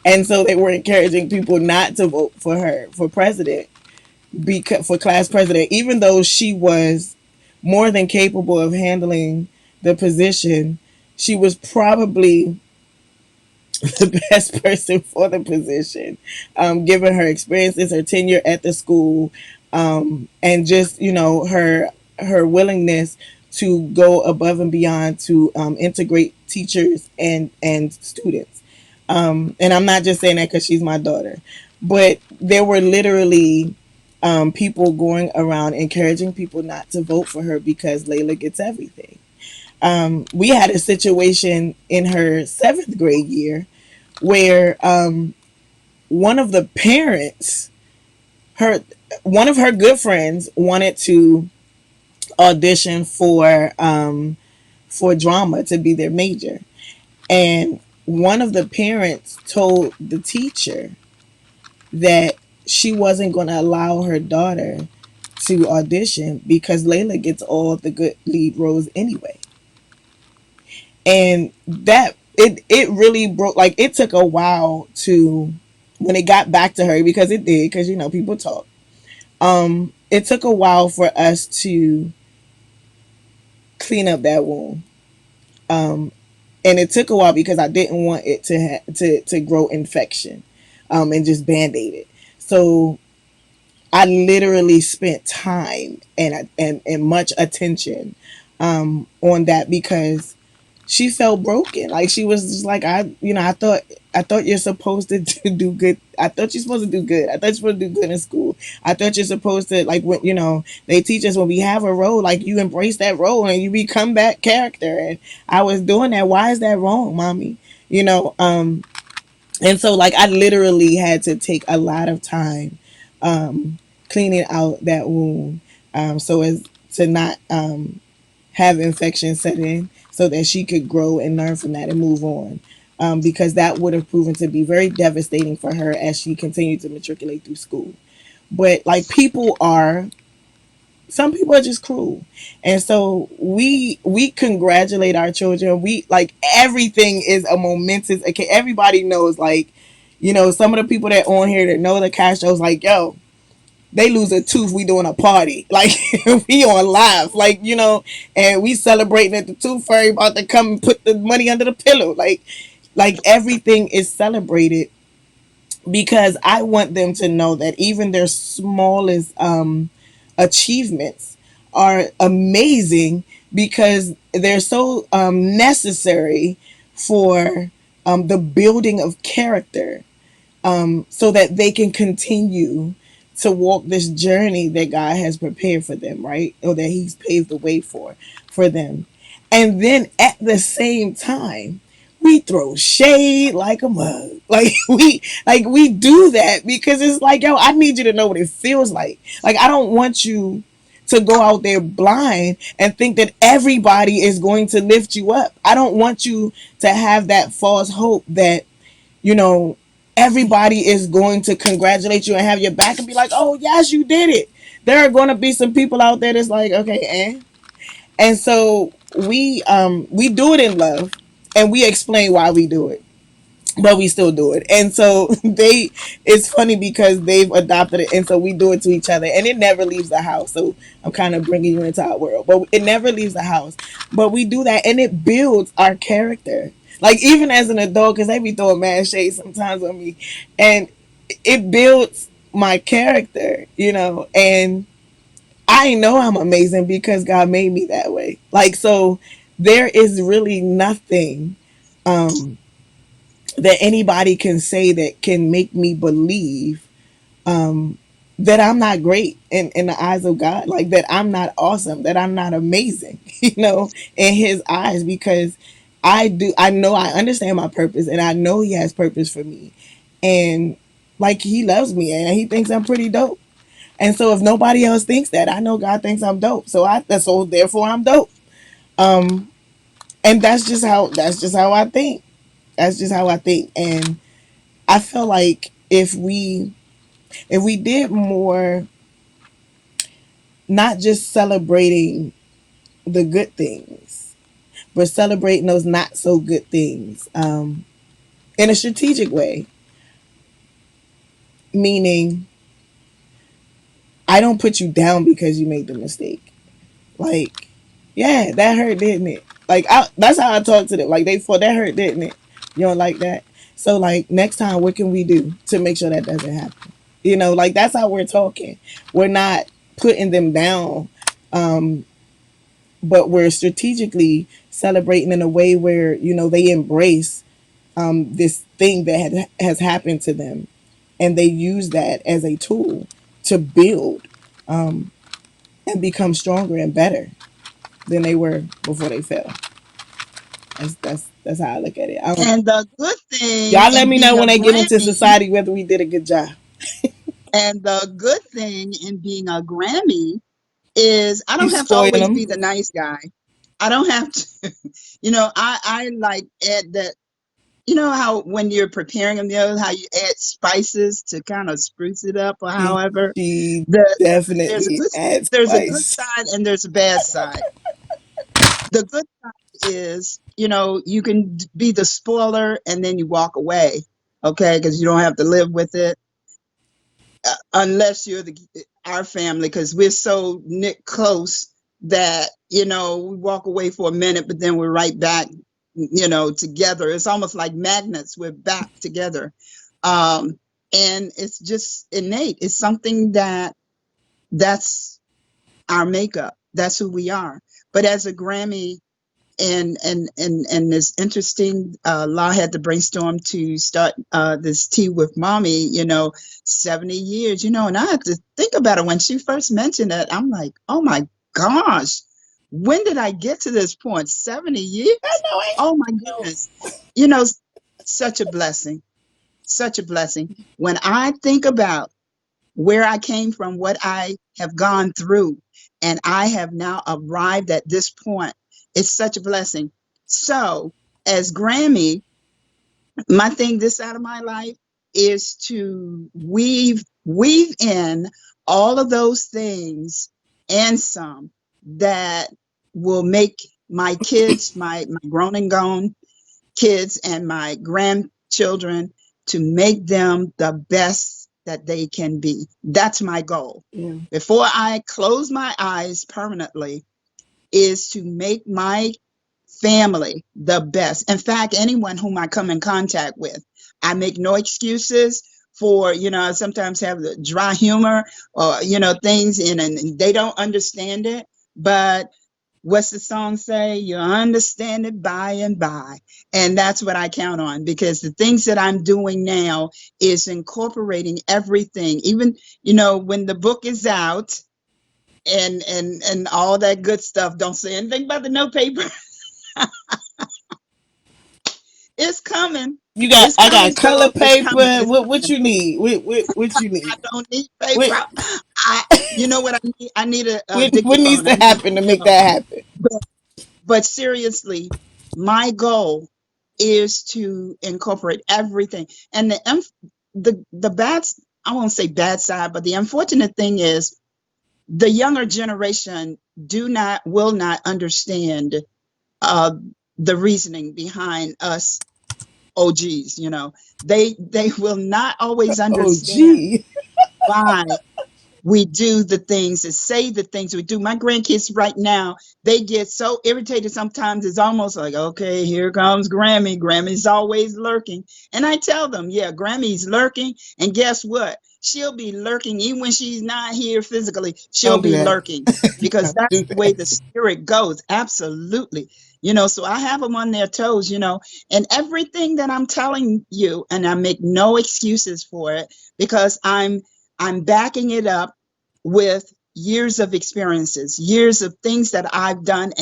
And so they were encouraging people not to vote for her for president, because for class president, even though she was more than capable of handling the position. She was probably the best person for the position, given her experiences, her tenure at the school, and just, you know, her willingness to go above and beyond to integrate teachers and students. And I'm not just saying that because she's my daughter, but there were literally people going around encouraging people not to vote for her because Layla gets everything. We had a situation in her seventh grade year where one of the parents, her one of her good friends, wanted to audition for drama to be their major, and one of the parents told the teacher that she wasn't going to allow her daughter to audition because Layla gets all the good lead roles anyway. And that it really broke. Like, it took a while to, when it got back to her, because it did, because you know, people talk. It took a while for us to clean up that wound. um and it took a while because I didn't want it to grow infection, and just band-aid it. So I literally spent time and much attention on that, because she felt broken. Like, she was just like, I thought you're supposed to do good. I thought you're supposed to do good. I thought you're supposed to do good in school. I thought you're supposed to, like, when, you know, they teach us when we have a role, like, you embrace that role and you become that character. And I was doing that. Why is that wrong, mommy? You know, and so, like, I literally had to take a lot of time cleaning out that wound, so as to not have infection set in, so that she could grow and learn from that and move on. Because that would have proven to be very devastating for her as she continued to matriculate through school. But like, some people are just cruel, and so we congratulate our children. We, like, everything is a momentous. Okay, everybody knows, like, you know, some of the people that on here that know the Castros, like, yo, they lose a tooth, we doing a party. Like, we on live, like, you know, and we celebrating that the tooth fairy about to come and put the money under the pillow. Like everything is celebrated, because I want them to know that even their smallest achievements are amazing, because they're so necessary for the building of character, so that they can continue to walk this journey that God has prepared for them, right? Or that He's paved the way for them. And then at the same time, we throw shade like a mug. Like we do that because it's like, yo, I need you to know what it feels like. Like I don't want you to go out there blind and think that everybody is going to lift you up. I don't want you to have that false hope that, you know, everybody is going to congratulate you and have your back and be like, oh yes, you did it. There are going to be some people out there that's like, okay, and so we do it in love, and we explain why we do it, but we still do it. And so they, it's funny because they've adopted it, and so we do it to each other, and it never leaves the house. So I'm kind of bringing you into our world, but it never leaves the house. But we do that, and it builds our character. Like even as an adult, because they be throwing mad shade sometimes on me, and it builds my character, you know. And I know I'm amazing because God made me that way. Like, so there is really nothing um, that anybody can say that can make me believe that I'm not great in the eyes of God, like that I'm not awesome, that I'm not amazing, you know, in His eyes, because I know, I understand my purpose, and I know He has purpose for me. And like He loves me, and He thinks I'm pretty dope. And so if nobody else thinks that, I know God thinks I'm dope. So therefore I'm dope. Um, and that's just how I think. That's just how I think. And I feel like if we did more, not just celebrating the good things, but celebrating those not so good things, in a strategic way, meaning I don't put you down because you made the mistake. Like, yeah, that hurt, didn't it? Like, that's how I talk to them. Like, they thought that hurt, didn't it? You don't like that? So, like, next time, what can we do to make sure that doesn't happen? You know, like, that's how we're talking. We're not putting them down, um, but we're strategically celebrating in a way where, you know, they embrace this thing that has happened to them. And they use that as a tool to build and become stronger and better than they were before they fell. That's how I look at it. And the good thing Y'all let in me know being a when they get into Grammy, society whether we did a good job. and the good thing in being a Grammy is I You don't have to spoil always them. be the nice guy. I don't have to, I like add that, how when you're preparing a meal, how you add spices to kind of spruce it up or however. She The, there's a definitely good adds there's a good spice. side and there's a bad side. The good side is, you can be the spoiler and then you walk away, okay, because you don't have to live with it, unless you're our family, because we're so knit close that we walk away for a minute, but then we're right back, together. It's almost like magnets. We're back together, um, and it's just innate. It's something that's our makeup. That's who we are. But as a Grammy, and it's interesting. Law had to brainstorm to start this tea with mommy. 70 years. And I had to think about it when she first mentioned it. I'm like, oh my gosh, when did I get to this point? 70 years? I know Oh my it. goodness. You know, such a blessing. Such a blessing. When I think about where I came from, what I have gone through, and I have now arrived at this point. It's such a blessing. So, as Grammy, my thing this out of my life is to weave in all of those things and some that will make my kids, my grown and gone kids and my grandchildren, to make them the best that they can be. That's my goal. Yeah. Before I close my eyes permanently, is to make my family the best. In fact, anyone whom I come in contact with, I make no excuses for, I sometimes have the dry humor or, things and they don't understand it. But what's the song say? You'll understand it by and by. And that's what I count on, because the things that I'm doing now is incorporating everything. Even, when the book is out and all that good stuff, don't say anything about the note paper. It's coming. You got, It's I got coming, color girl. It's coming. paper. It's What coming. you need? What you I need? don't need paper. What, I, you know what I need? I need a what needs dictaphone. to I need, happen to make that happen? but, but seriously, my goal is to incorporate everything. And the bad, I won't say bad side, but the unfortunate thing is the younger generation will not understand uh, the reasoning behind us OGs. They will not always Oh, understand gee. why we do the things and say the things we do. My grandkids right now, they get so irritated sometimes. It's almost like, okay, here comes Grammy. Grammy's always lurking. And I tell them, yeah, Grammy's lurking. And guess what? She'll be lurking even when she's not here physically. She'll Don't do be that. lurking because Don't that's do the way that. the spirit goes. Absolutely. So I have them on their toes, and everything that I'm telling you, and I make no excuses for it because I'm backing it up with years of experiences, years of things that I've done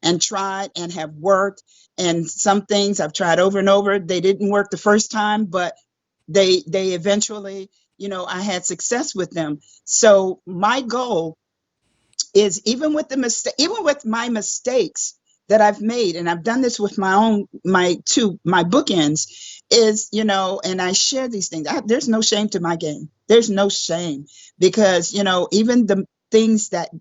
and tried and have worked. And some things I've tried over and over. They didn't work the first time, but they eventually, I had success with them. So my goal is even with my mistakes that I've made, and I've done this with my bookends, is, and I share these things. There's no shame to my game. There's no shame because, even the things that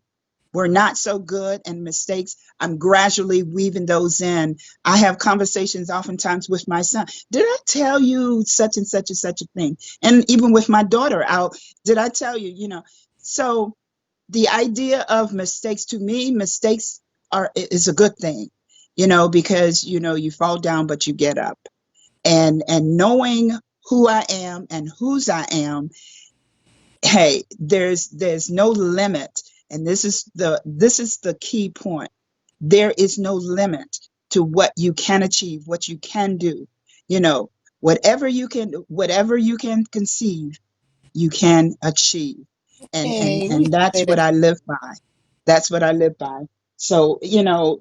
were not so good and mistakes, I'm gradually weaving those in. I have conversations oftentimes with my son. Did I tell you such and such a thing? And even with my daughter out, did I tell you, so the idea of mistakes, to me, mistakes is a good thing, because you fall down but you get up, and knowing who I am and whose I am. Hey, there's no limit, and this is the key point. There is no limit to what you can achieve, what you can do. you know whatever you can conceive, you can achieve. and and Hey, we and that's say what that. I live by. That's what I live by. So,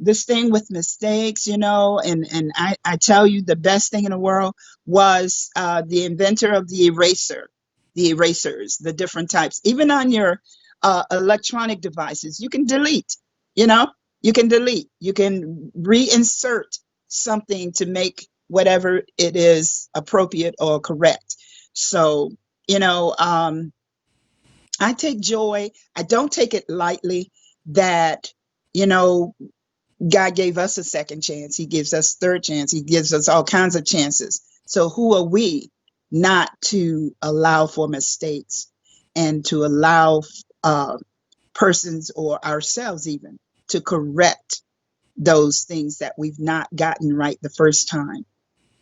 this thing with mistakes, and I tell you, the best thing in the world was the inventor of the erasers, the different types. Even on your electronic devices, you can delete, you know, you can reinsert something to make whatever it is appropriate or correct. So, you know, um, I take joy. I don't take it lightly that, you know, God gave us a second chance. He gives us third chance. He gives us all kinds of chances. So who are we not to allow for mistakes and to allow uh, persons or ourselves even to correct those things that we've not gotten right the first time?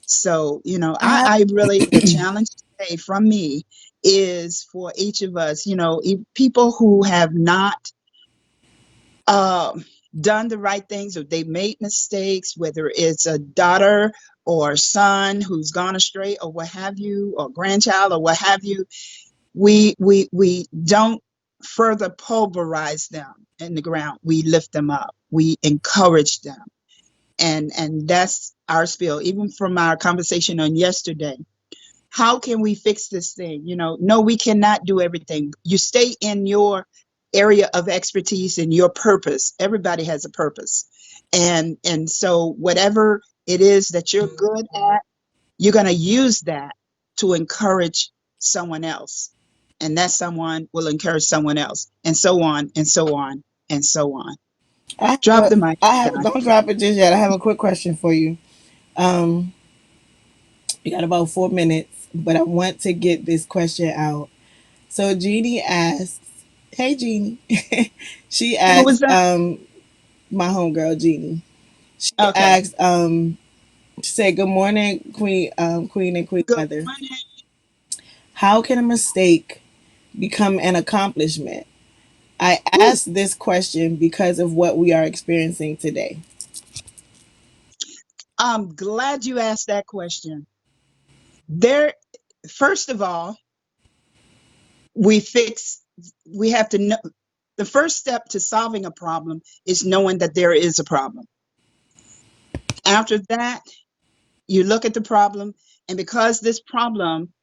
So, I I really, the challenge today from me is for each of us, people who have not um, done the right things, or they made mistakes, whether it's a daughter or son who's gone astray or what have you, or grandchild or what have you, we don't further pulverize them in the ground. We lift them up. We encourage them. And that's our spiel, even from our conversation on yesterday. How can we fix this thing? No, we cannot do everything. You stay in your area of expertise and your purpose. Everybody has a purpose. And so whatever it is that you're good at, you're going to use that to encourage someone else. And that someone will encourage someone else, and so on and so on and so on. have Drop a, the mic, I have, guys. don't drop it just yet. I have a quick question for you. Um, we got about 4 minutes, but I want to get this question out. So Jeannie asks, "Hey Jeannie," she Who was asks, that? my homegirl Jeannie. She Okay. asks, she said, "Good morning, Queen and Queen Good Mother. morning. How can a mistake become an accomplishment?" I Woo. asked this question because of what we are experiencing today. I'm glad you asked that question. There, first of all, we fix, we have to know the first step to solving a problem is knowing that there is a problem. After that, You look at the problem, and because this problem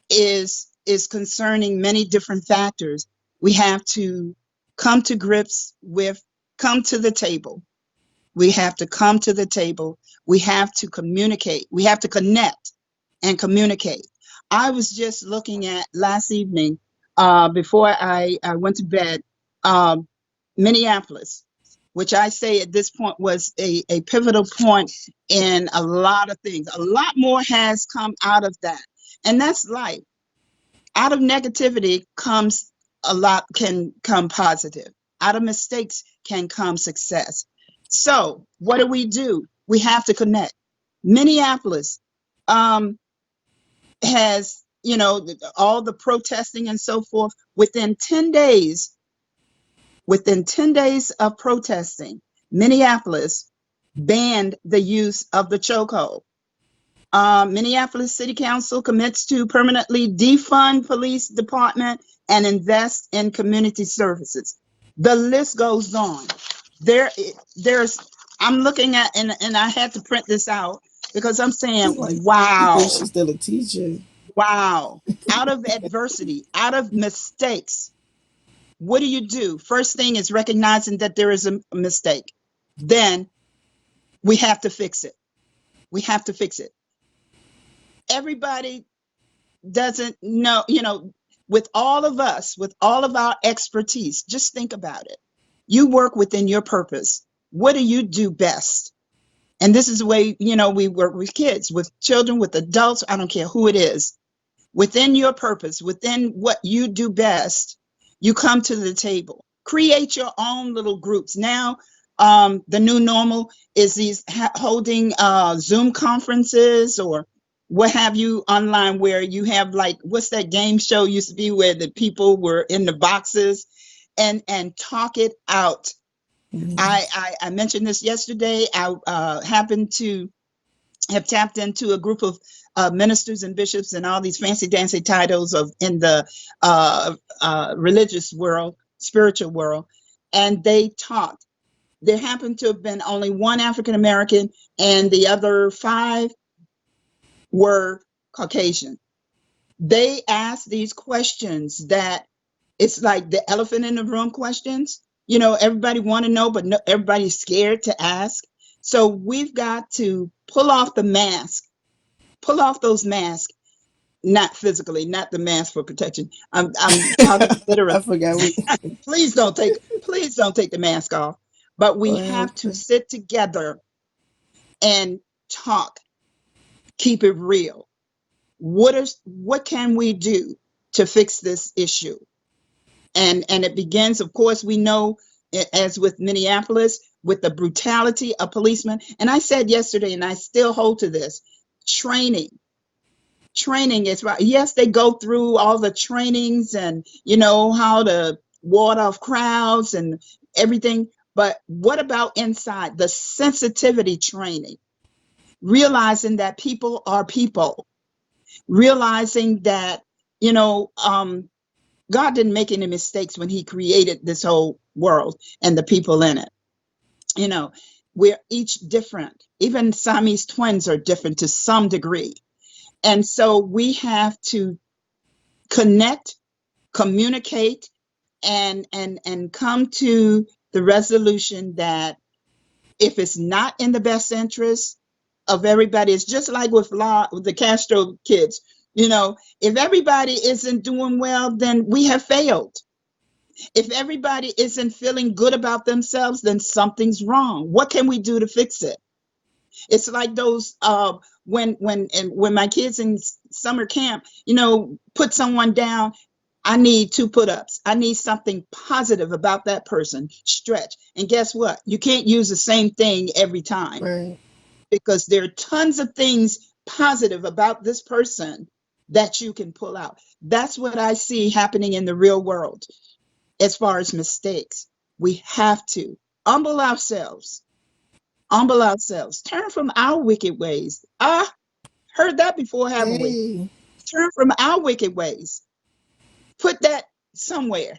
is concerning many different factors, we have to come to grips with, come to the table. We have to come to the table. We have to communicate. We have to connect and communicate. I was just looking at last evening, before I went to bed, um, Minneapolis, which I say at this point was a pivotal point in a lot of things. A lot more has come out of that. And that's life. Out of negativity comes a lot, can come positive. Out of mistakes can come success. So what do? We have to connect. Minneapolis um, has, all the protesting and so forth. Within 10 days of protesting, Minneapolis banned the use of the chokehold. Minneapolis City Council commits to permanently defund police department and invest in community services. The list goes on. There, there's. I'm looking at, and I had to print this out because I'm saying, She's like, you think wow, she's still a teacher? wow. Out of adversity, out of mistakes, what do? First thing is recognizing that there is a mistake. Then we have to fix it. We have to fix it. Everybody doesn't know, with all of us, with all of our expertise, just think about it. You work within your purpose. What do you do best? And this is the way, we work with kids, with children, with adults, I don't care who it is. Within your purpose, within what you do best, you come to the table. Create your own little groups. Now, the new normal is these holding Zoom conferences or what have you online, where you have, like, what's that game show used to be where the people were in the boxes and talk it out. Mhm. I mentioned this yesterday. I happened to have tapped into a group of ministers and bishops and all these fancy dancy titles of in the religious world, spiritual world, and they talked. There happened to have been only one African American, and the other five were Caucasian. They asked these questions that, it's like the elephant in the room questions. Everybody want to know, but no, everybody's scared to ask. So we've got to pull off those masks, not physically, not the mask for protection. I'm talking literally. I forgot we. Please don't take the mask off. But we Well, have to sit together and talk, keep it real. What can we do to fix this issue? And it begins, of course, we know, as with Minneapolis, with the brutality of policemen. And I said yesterday, and I still hold to this: training. Training is right. Yes, they go through all the trainings and how to ward off crowds and everything. But what about inside the sensitivity training? Realizing that people are people, realizing that, you know, um, God didn't make any mistakes when he created this whole world and the people in it. You know, we're each different. Even Siamese twins are different to some degree. And so we have to connect, communicate, and come to the resolution that if it's not in the best interest of everybody, it's just like with the Castro kids. If everybody isn't doing well, then we have failed. If everybody isn't feeling good about themselves, then something's wrong. What can we do to fix it? It's like those when my kids in summer camp, put someone down. I need two put-ups. I need something positive about that person. Stretch. And guess what? You can't use the same thing every time, right. because there are tons of things positive about this person that you can pull out. That's what I see happening in the real world as far as mistakes. We have to humble ourselves, turn from our wicked ways. Ah, heard that before, haven't we? Hey, Turn from our wicked ways. Put that somewhere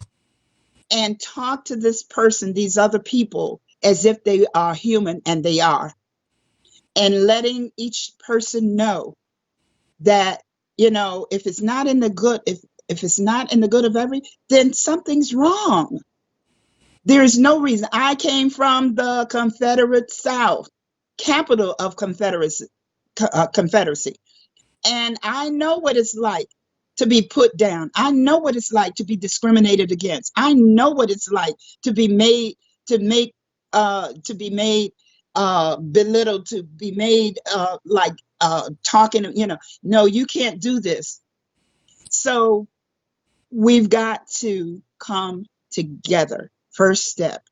and talk to this person, these other people, as if they are human, and they are. and letting each person know that, if it's not in the good, if it's not in the good of every, then something's wrong. There is no reason. I came from the Confederate South, capital of Confederacy. And I know what it's like to be put down. I know what it's like to be discriminated against. I know what it's like to be made, to be made belittled, to be made like talking, no, you can't do this. So we've got to come together. First step.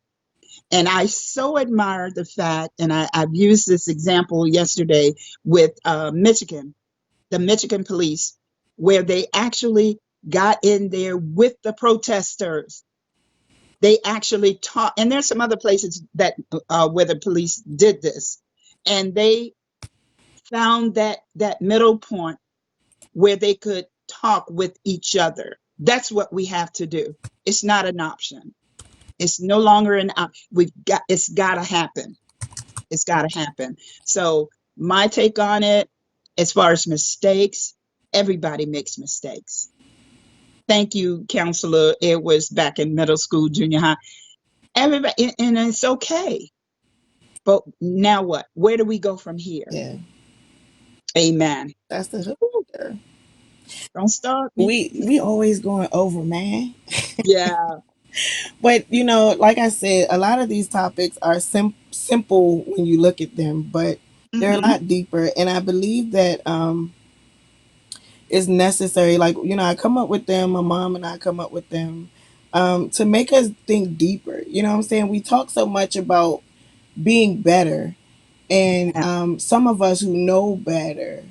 And I so admire the fact, and I've used this example yesterday with Michigan, the Michigan police, where they actually got in there with the protesters. They actually taught, and there's some other places that where the police did this, and they found that middle point where they could talk with each other. That's what we have to do. It's not an option. It's no longer an option. It's got to happen. It's got to happen. So my take on it, as far as mistakes, everybody makes mistakes. Thank you, counselor. It was back in middle school, junior high. Everybody, and it's okay. But now what? Where do we go from here? Yeah, Amen. that's the hook there. Don't start me. We always going over, man. Yeah. But like I said, a lot of these topics are simple when you look at them, but they're a Hmm. lot deeper. And I believe that it's necessary. Like I come up with them. My mom and I come up with them to make us think deeper. You know what I'm saying? We talk so much about being better, and Yeah. some of us who know better,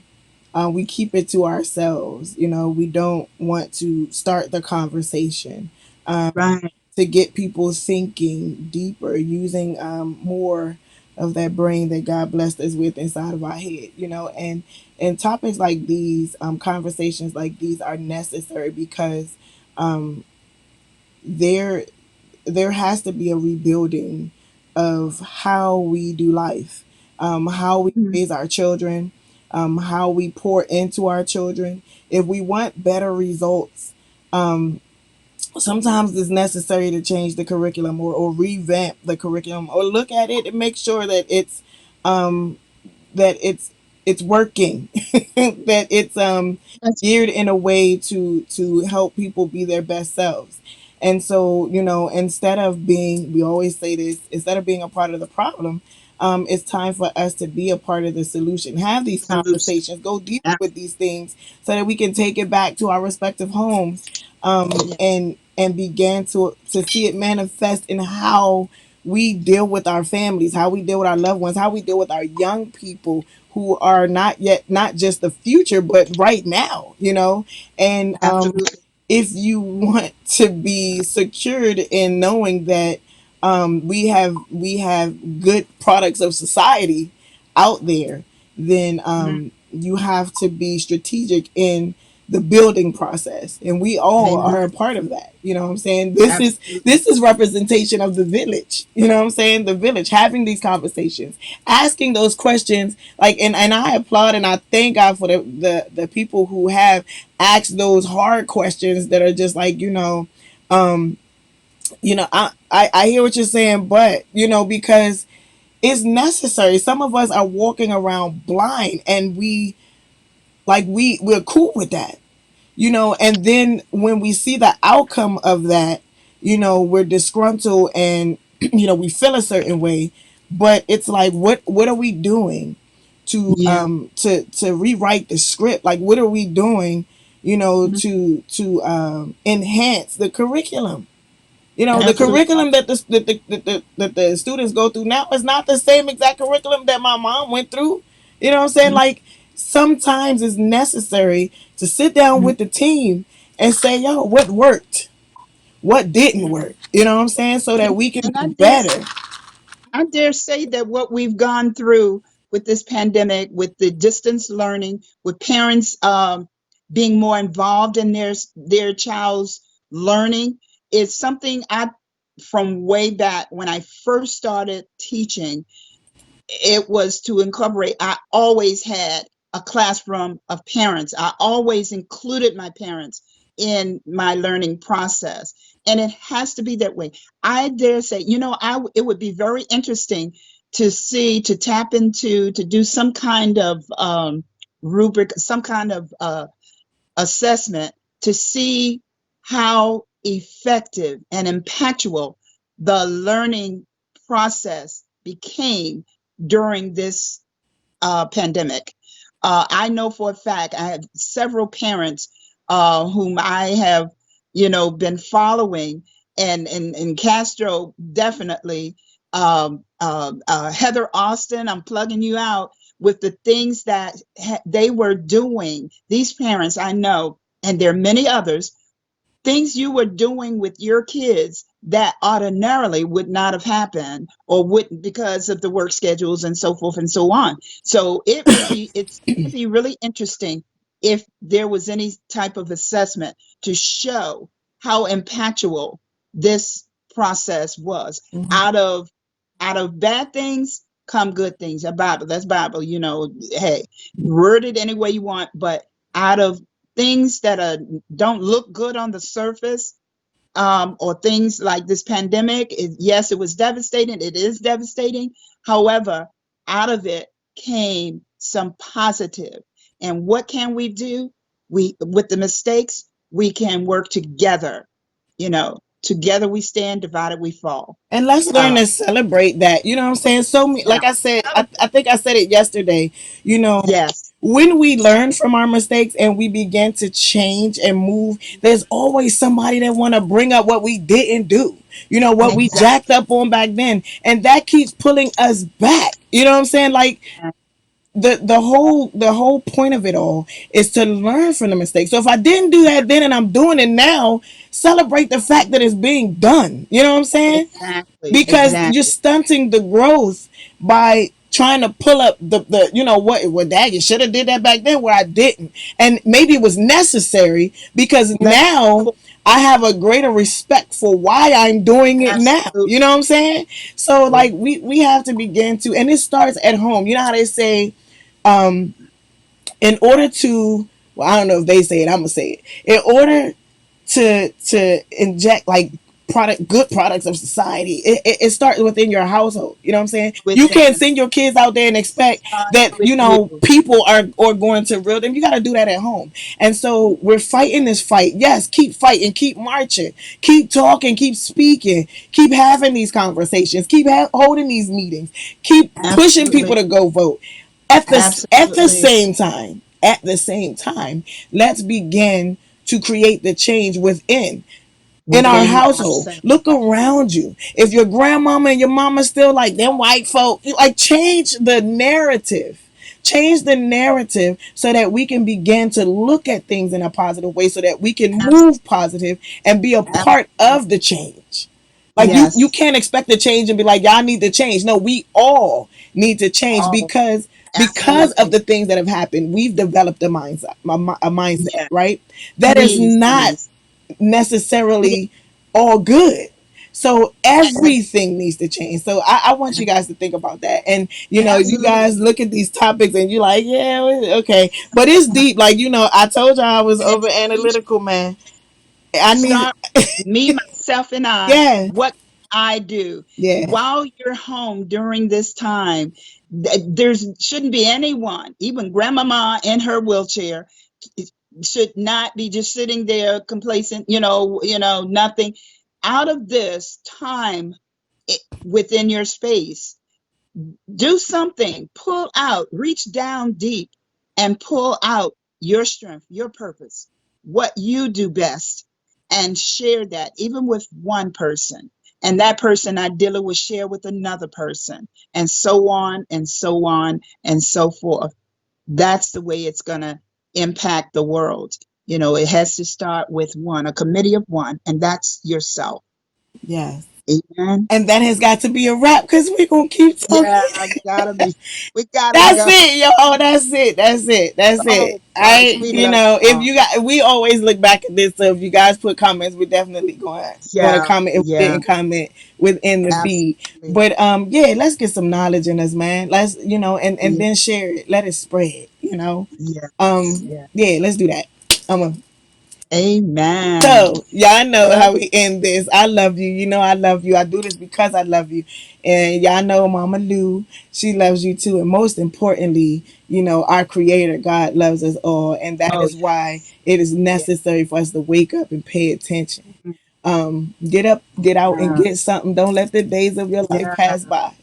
we keep it to ourselves. We don't want to start the conversation. Right. To get people thinking deeper, using more of that brain that God blessed us with inside of our head, and topics like these, conversations like these are necessary because um, there there has to be a rebuilding of how we do life, how we Mhm. raise our children, how we pour into our children. If we want better results, um, sometimes it's necessary to change the curriculum, or revamp the curriculum, or look at it and make sure um, that it's working, that it's That's geared in a way to help people be their best selves. And so, instead of being, we always say this, instead of being a part of the problem, it's time for us to be a part of the solution. Have these solution. conversations, go deeper Yeah. with these things, so that we can take it back to our respective homes, Yeah. and begin to see it manifest in how we deal with our families, how we deal with our loved ones, how we deal with our young people who are not just the future, but right now, And Absolutely. if you want to be secured in knowing that we have good products of society out there, then Mhm. you have to be strategic in the building process, and we all Amen. are a part of that. You know what I'm saying? This Absolutely. is representation of the village. You know what I'm saying? The village, having these conversations, asking those questions, like, and I applaud and I thank God for the people who have asked those hard questions that are just like, um I hear what you're saying, but because it's necessary. Some of us are walking around blind, and we're cool with that, and then when we see the outcome of that, we're disgruntled, and we feel a certain way. But it's like, what are we doing to Yeah. rewrite the script? Like, what are we doing, Mhm. to enhance the curriculum? The Absolutely. curriculum that the students go through now is not the same exact curriculum that my mom went through. You know what I'm saying? Mhm. Like, sometimes it's necessary to sit down Mhm. with the team and say, yo, what worked? What didn't work? You know what I'm saying? So that And, we can and do better. I dare say that what we've gone through with this pandemic, with the distance learning, with parents being more involved in their child's learning, is something I, from way back when I first started teaching. it was to incorporate. I always had a classroom of parents. I always included my parents in my learning process. And it has to be that way. I dare say, it would be very interesting to see, to tap into, to do some kind of rubric, some kind of assessment to see how effective and impactful the learning process became during this pandemic. I know for a fact I have several parents whom I have, been following, and Castro definitely. Heather Austin, I'm plugging you out with the things that they were doing. These parents I know, and there are many others, things you were doing with your kids that ordinarily would not have happened or wouldn't, because of the work schedules and so forth and so on. So it's going to be really interesting if there was any type of assessment to show how impactful this process was. Mhm. Out of bad things come good things. A Bible, that's Bible, hey, word it any way you want, but out of things that don't look good on the surface, or things like this pandemic, yes, it was devastating. It is devastating. However, out of it came some positive. And what can we do? With the mistakes, we can work together. Together we stand, divided we fall. And let's learn Uh, to celebrate that. You know what I'm saying? yeah. Like I said, I think I said it yesterday. You know, Yes, when we learn from our mistakes and we begin to change and move, there's always somebody that want to bring up what we didn't do. You know, what we jacked exactly. up on back then. And that keeps pulling us back. You know what I'm saying? Like the whole point of it all is to learn from the mistakes. So if I didn't do that then and I'm doing it now, celebrate the fact that it's being done. You know what I'm saying? Exactly. Because you're Exactly. stunting the growth by trying to pull up the what dad, you should have did that back then where I didn't, and maybe it was necessary because Let's now I have a greater respect for why I'm doing it now. You absolutely. know what I'm saying? So like we have to begin to, and it starts at home. You know how they say, in order to, well, I don't know if they say it, I'm gonna say it. In order to inject like good products of society, it starts within your household. You know what I'm saying? You Within, can't send your kids out there and expect starts that with you. people are going to reel them. You got to do that at home. And so we're fighting this fight. Yes, keep fighting, keep marching, keep talking, keep speaking, keep having these conversations, keep holding these meetings, keep pushing people Absolutely. to go vote. At the Absolutely. same time, let's begin to create the change within in our Within household. ourselves. Look around you. If your grandmama and your mama still like them white folk, like change the narrative. Change the narrative so that we can begin to look at things in a positive way, so that we can Abs- move positive and be a part Absolutely. of the change. Like you Yes. can't expect to change and be like, y'all need to change. No, we all need to change Oh, because of absolutely. the things that have happened. We've developed a mindset, Yes. right? That is Please, not please. It necessarily all good. So is. everything needs to change. So I want you guys to think about that. And you guys Absolutely. look at these topics and you're like, yeah, okay. But it's deep. Like, I told y'all I was And over each analytical, man. I need start me, myself, and I. yeah, What I do yeah, while you're home during this time, there's shouldn't be anyone, even grandmama in her wheelchair, should not be just sitting there complacent, nothing. Out of this time, within your space, do something, pull out, reach down deep and pull out your strength, your purpose, what you do best, and share that even with one person. And that person ideally will share with another person, and so on and so on and so forth. That's the way it's going to impact the world. It has to start with one, a committee of one, and that's yourself. yes. Amen. And that has got to be a wrap because we're going to keep talking. Yeah, gotta be. We gotta That's go. it, yo. Oh, that's it. That's it. That's it. Oh gosh, I, we you love know, if y'all. you got, we always look back at this. So if you guys put comments, we're definitely going to Yeah, comment. If we yeah, didn't comment within the feed, absolutely. but yeah, let's get some knowledge in us, man. Let's, and Yeah, then share it. Let it spread. yes, yeah. Yeah, let's do that. Um, Amen. so y'all know Well, how we end this. I love you. You know I love you. I do this because I love you. And y'all know Mama Lou, she loves you too. And most importantly, our creator, God loves us all. And that oh is why yes, it is yeah, necessary for us to wake up and pay attention. mm, Get up, get out and get yes, something. Don't let the days of your life yeah, pass by.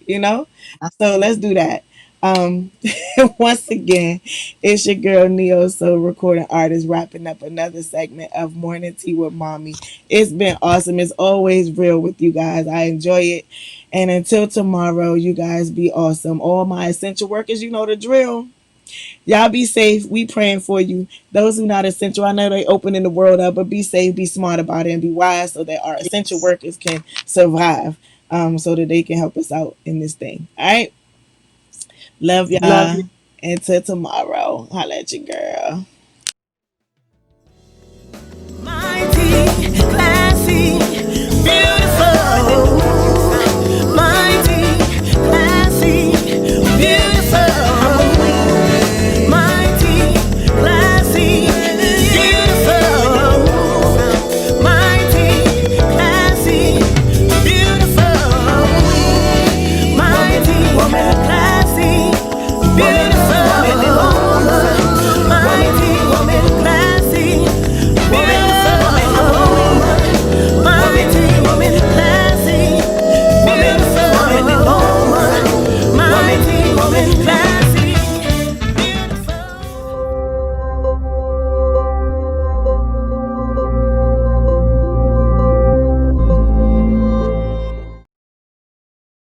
So let's do absolutely. that. Um, once again, it's your girl Neo Soul recording artist wrapping up another segment of Morning Tea with Mommy. It's been awesome. It's always real with you guys. I enjoy it. And until tomorrow, you guys be awesome. All my essential workers, you know the drill. Y'all be safe. We praying for you. Those who not essential, I know they opening the world up, but be safe, be smart about it, and be wise so that our essential Yes, workers can survive. So that they can help us out in this thing. All right. Love love y'all. you. Until tomorrow. Holla at your girl.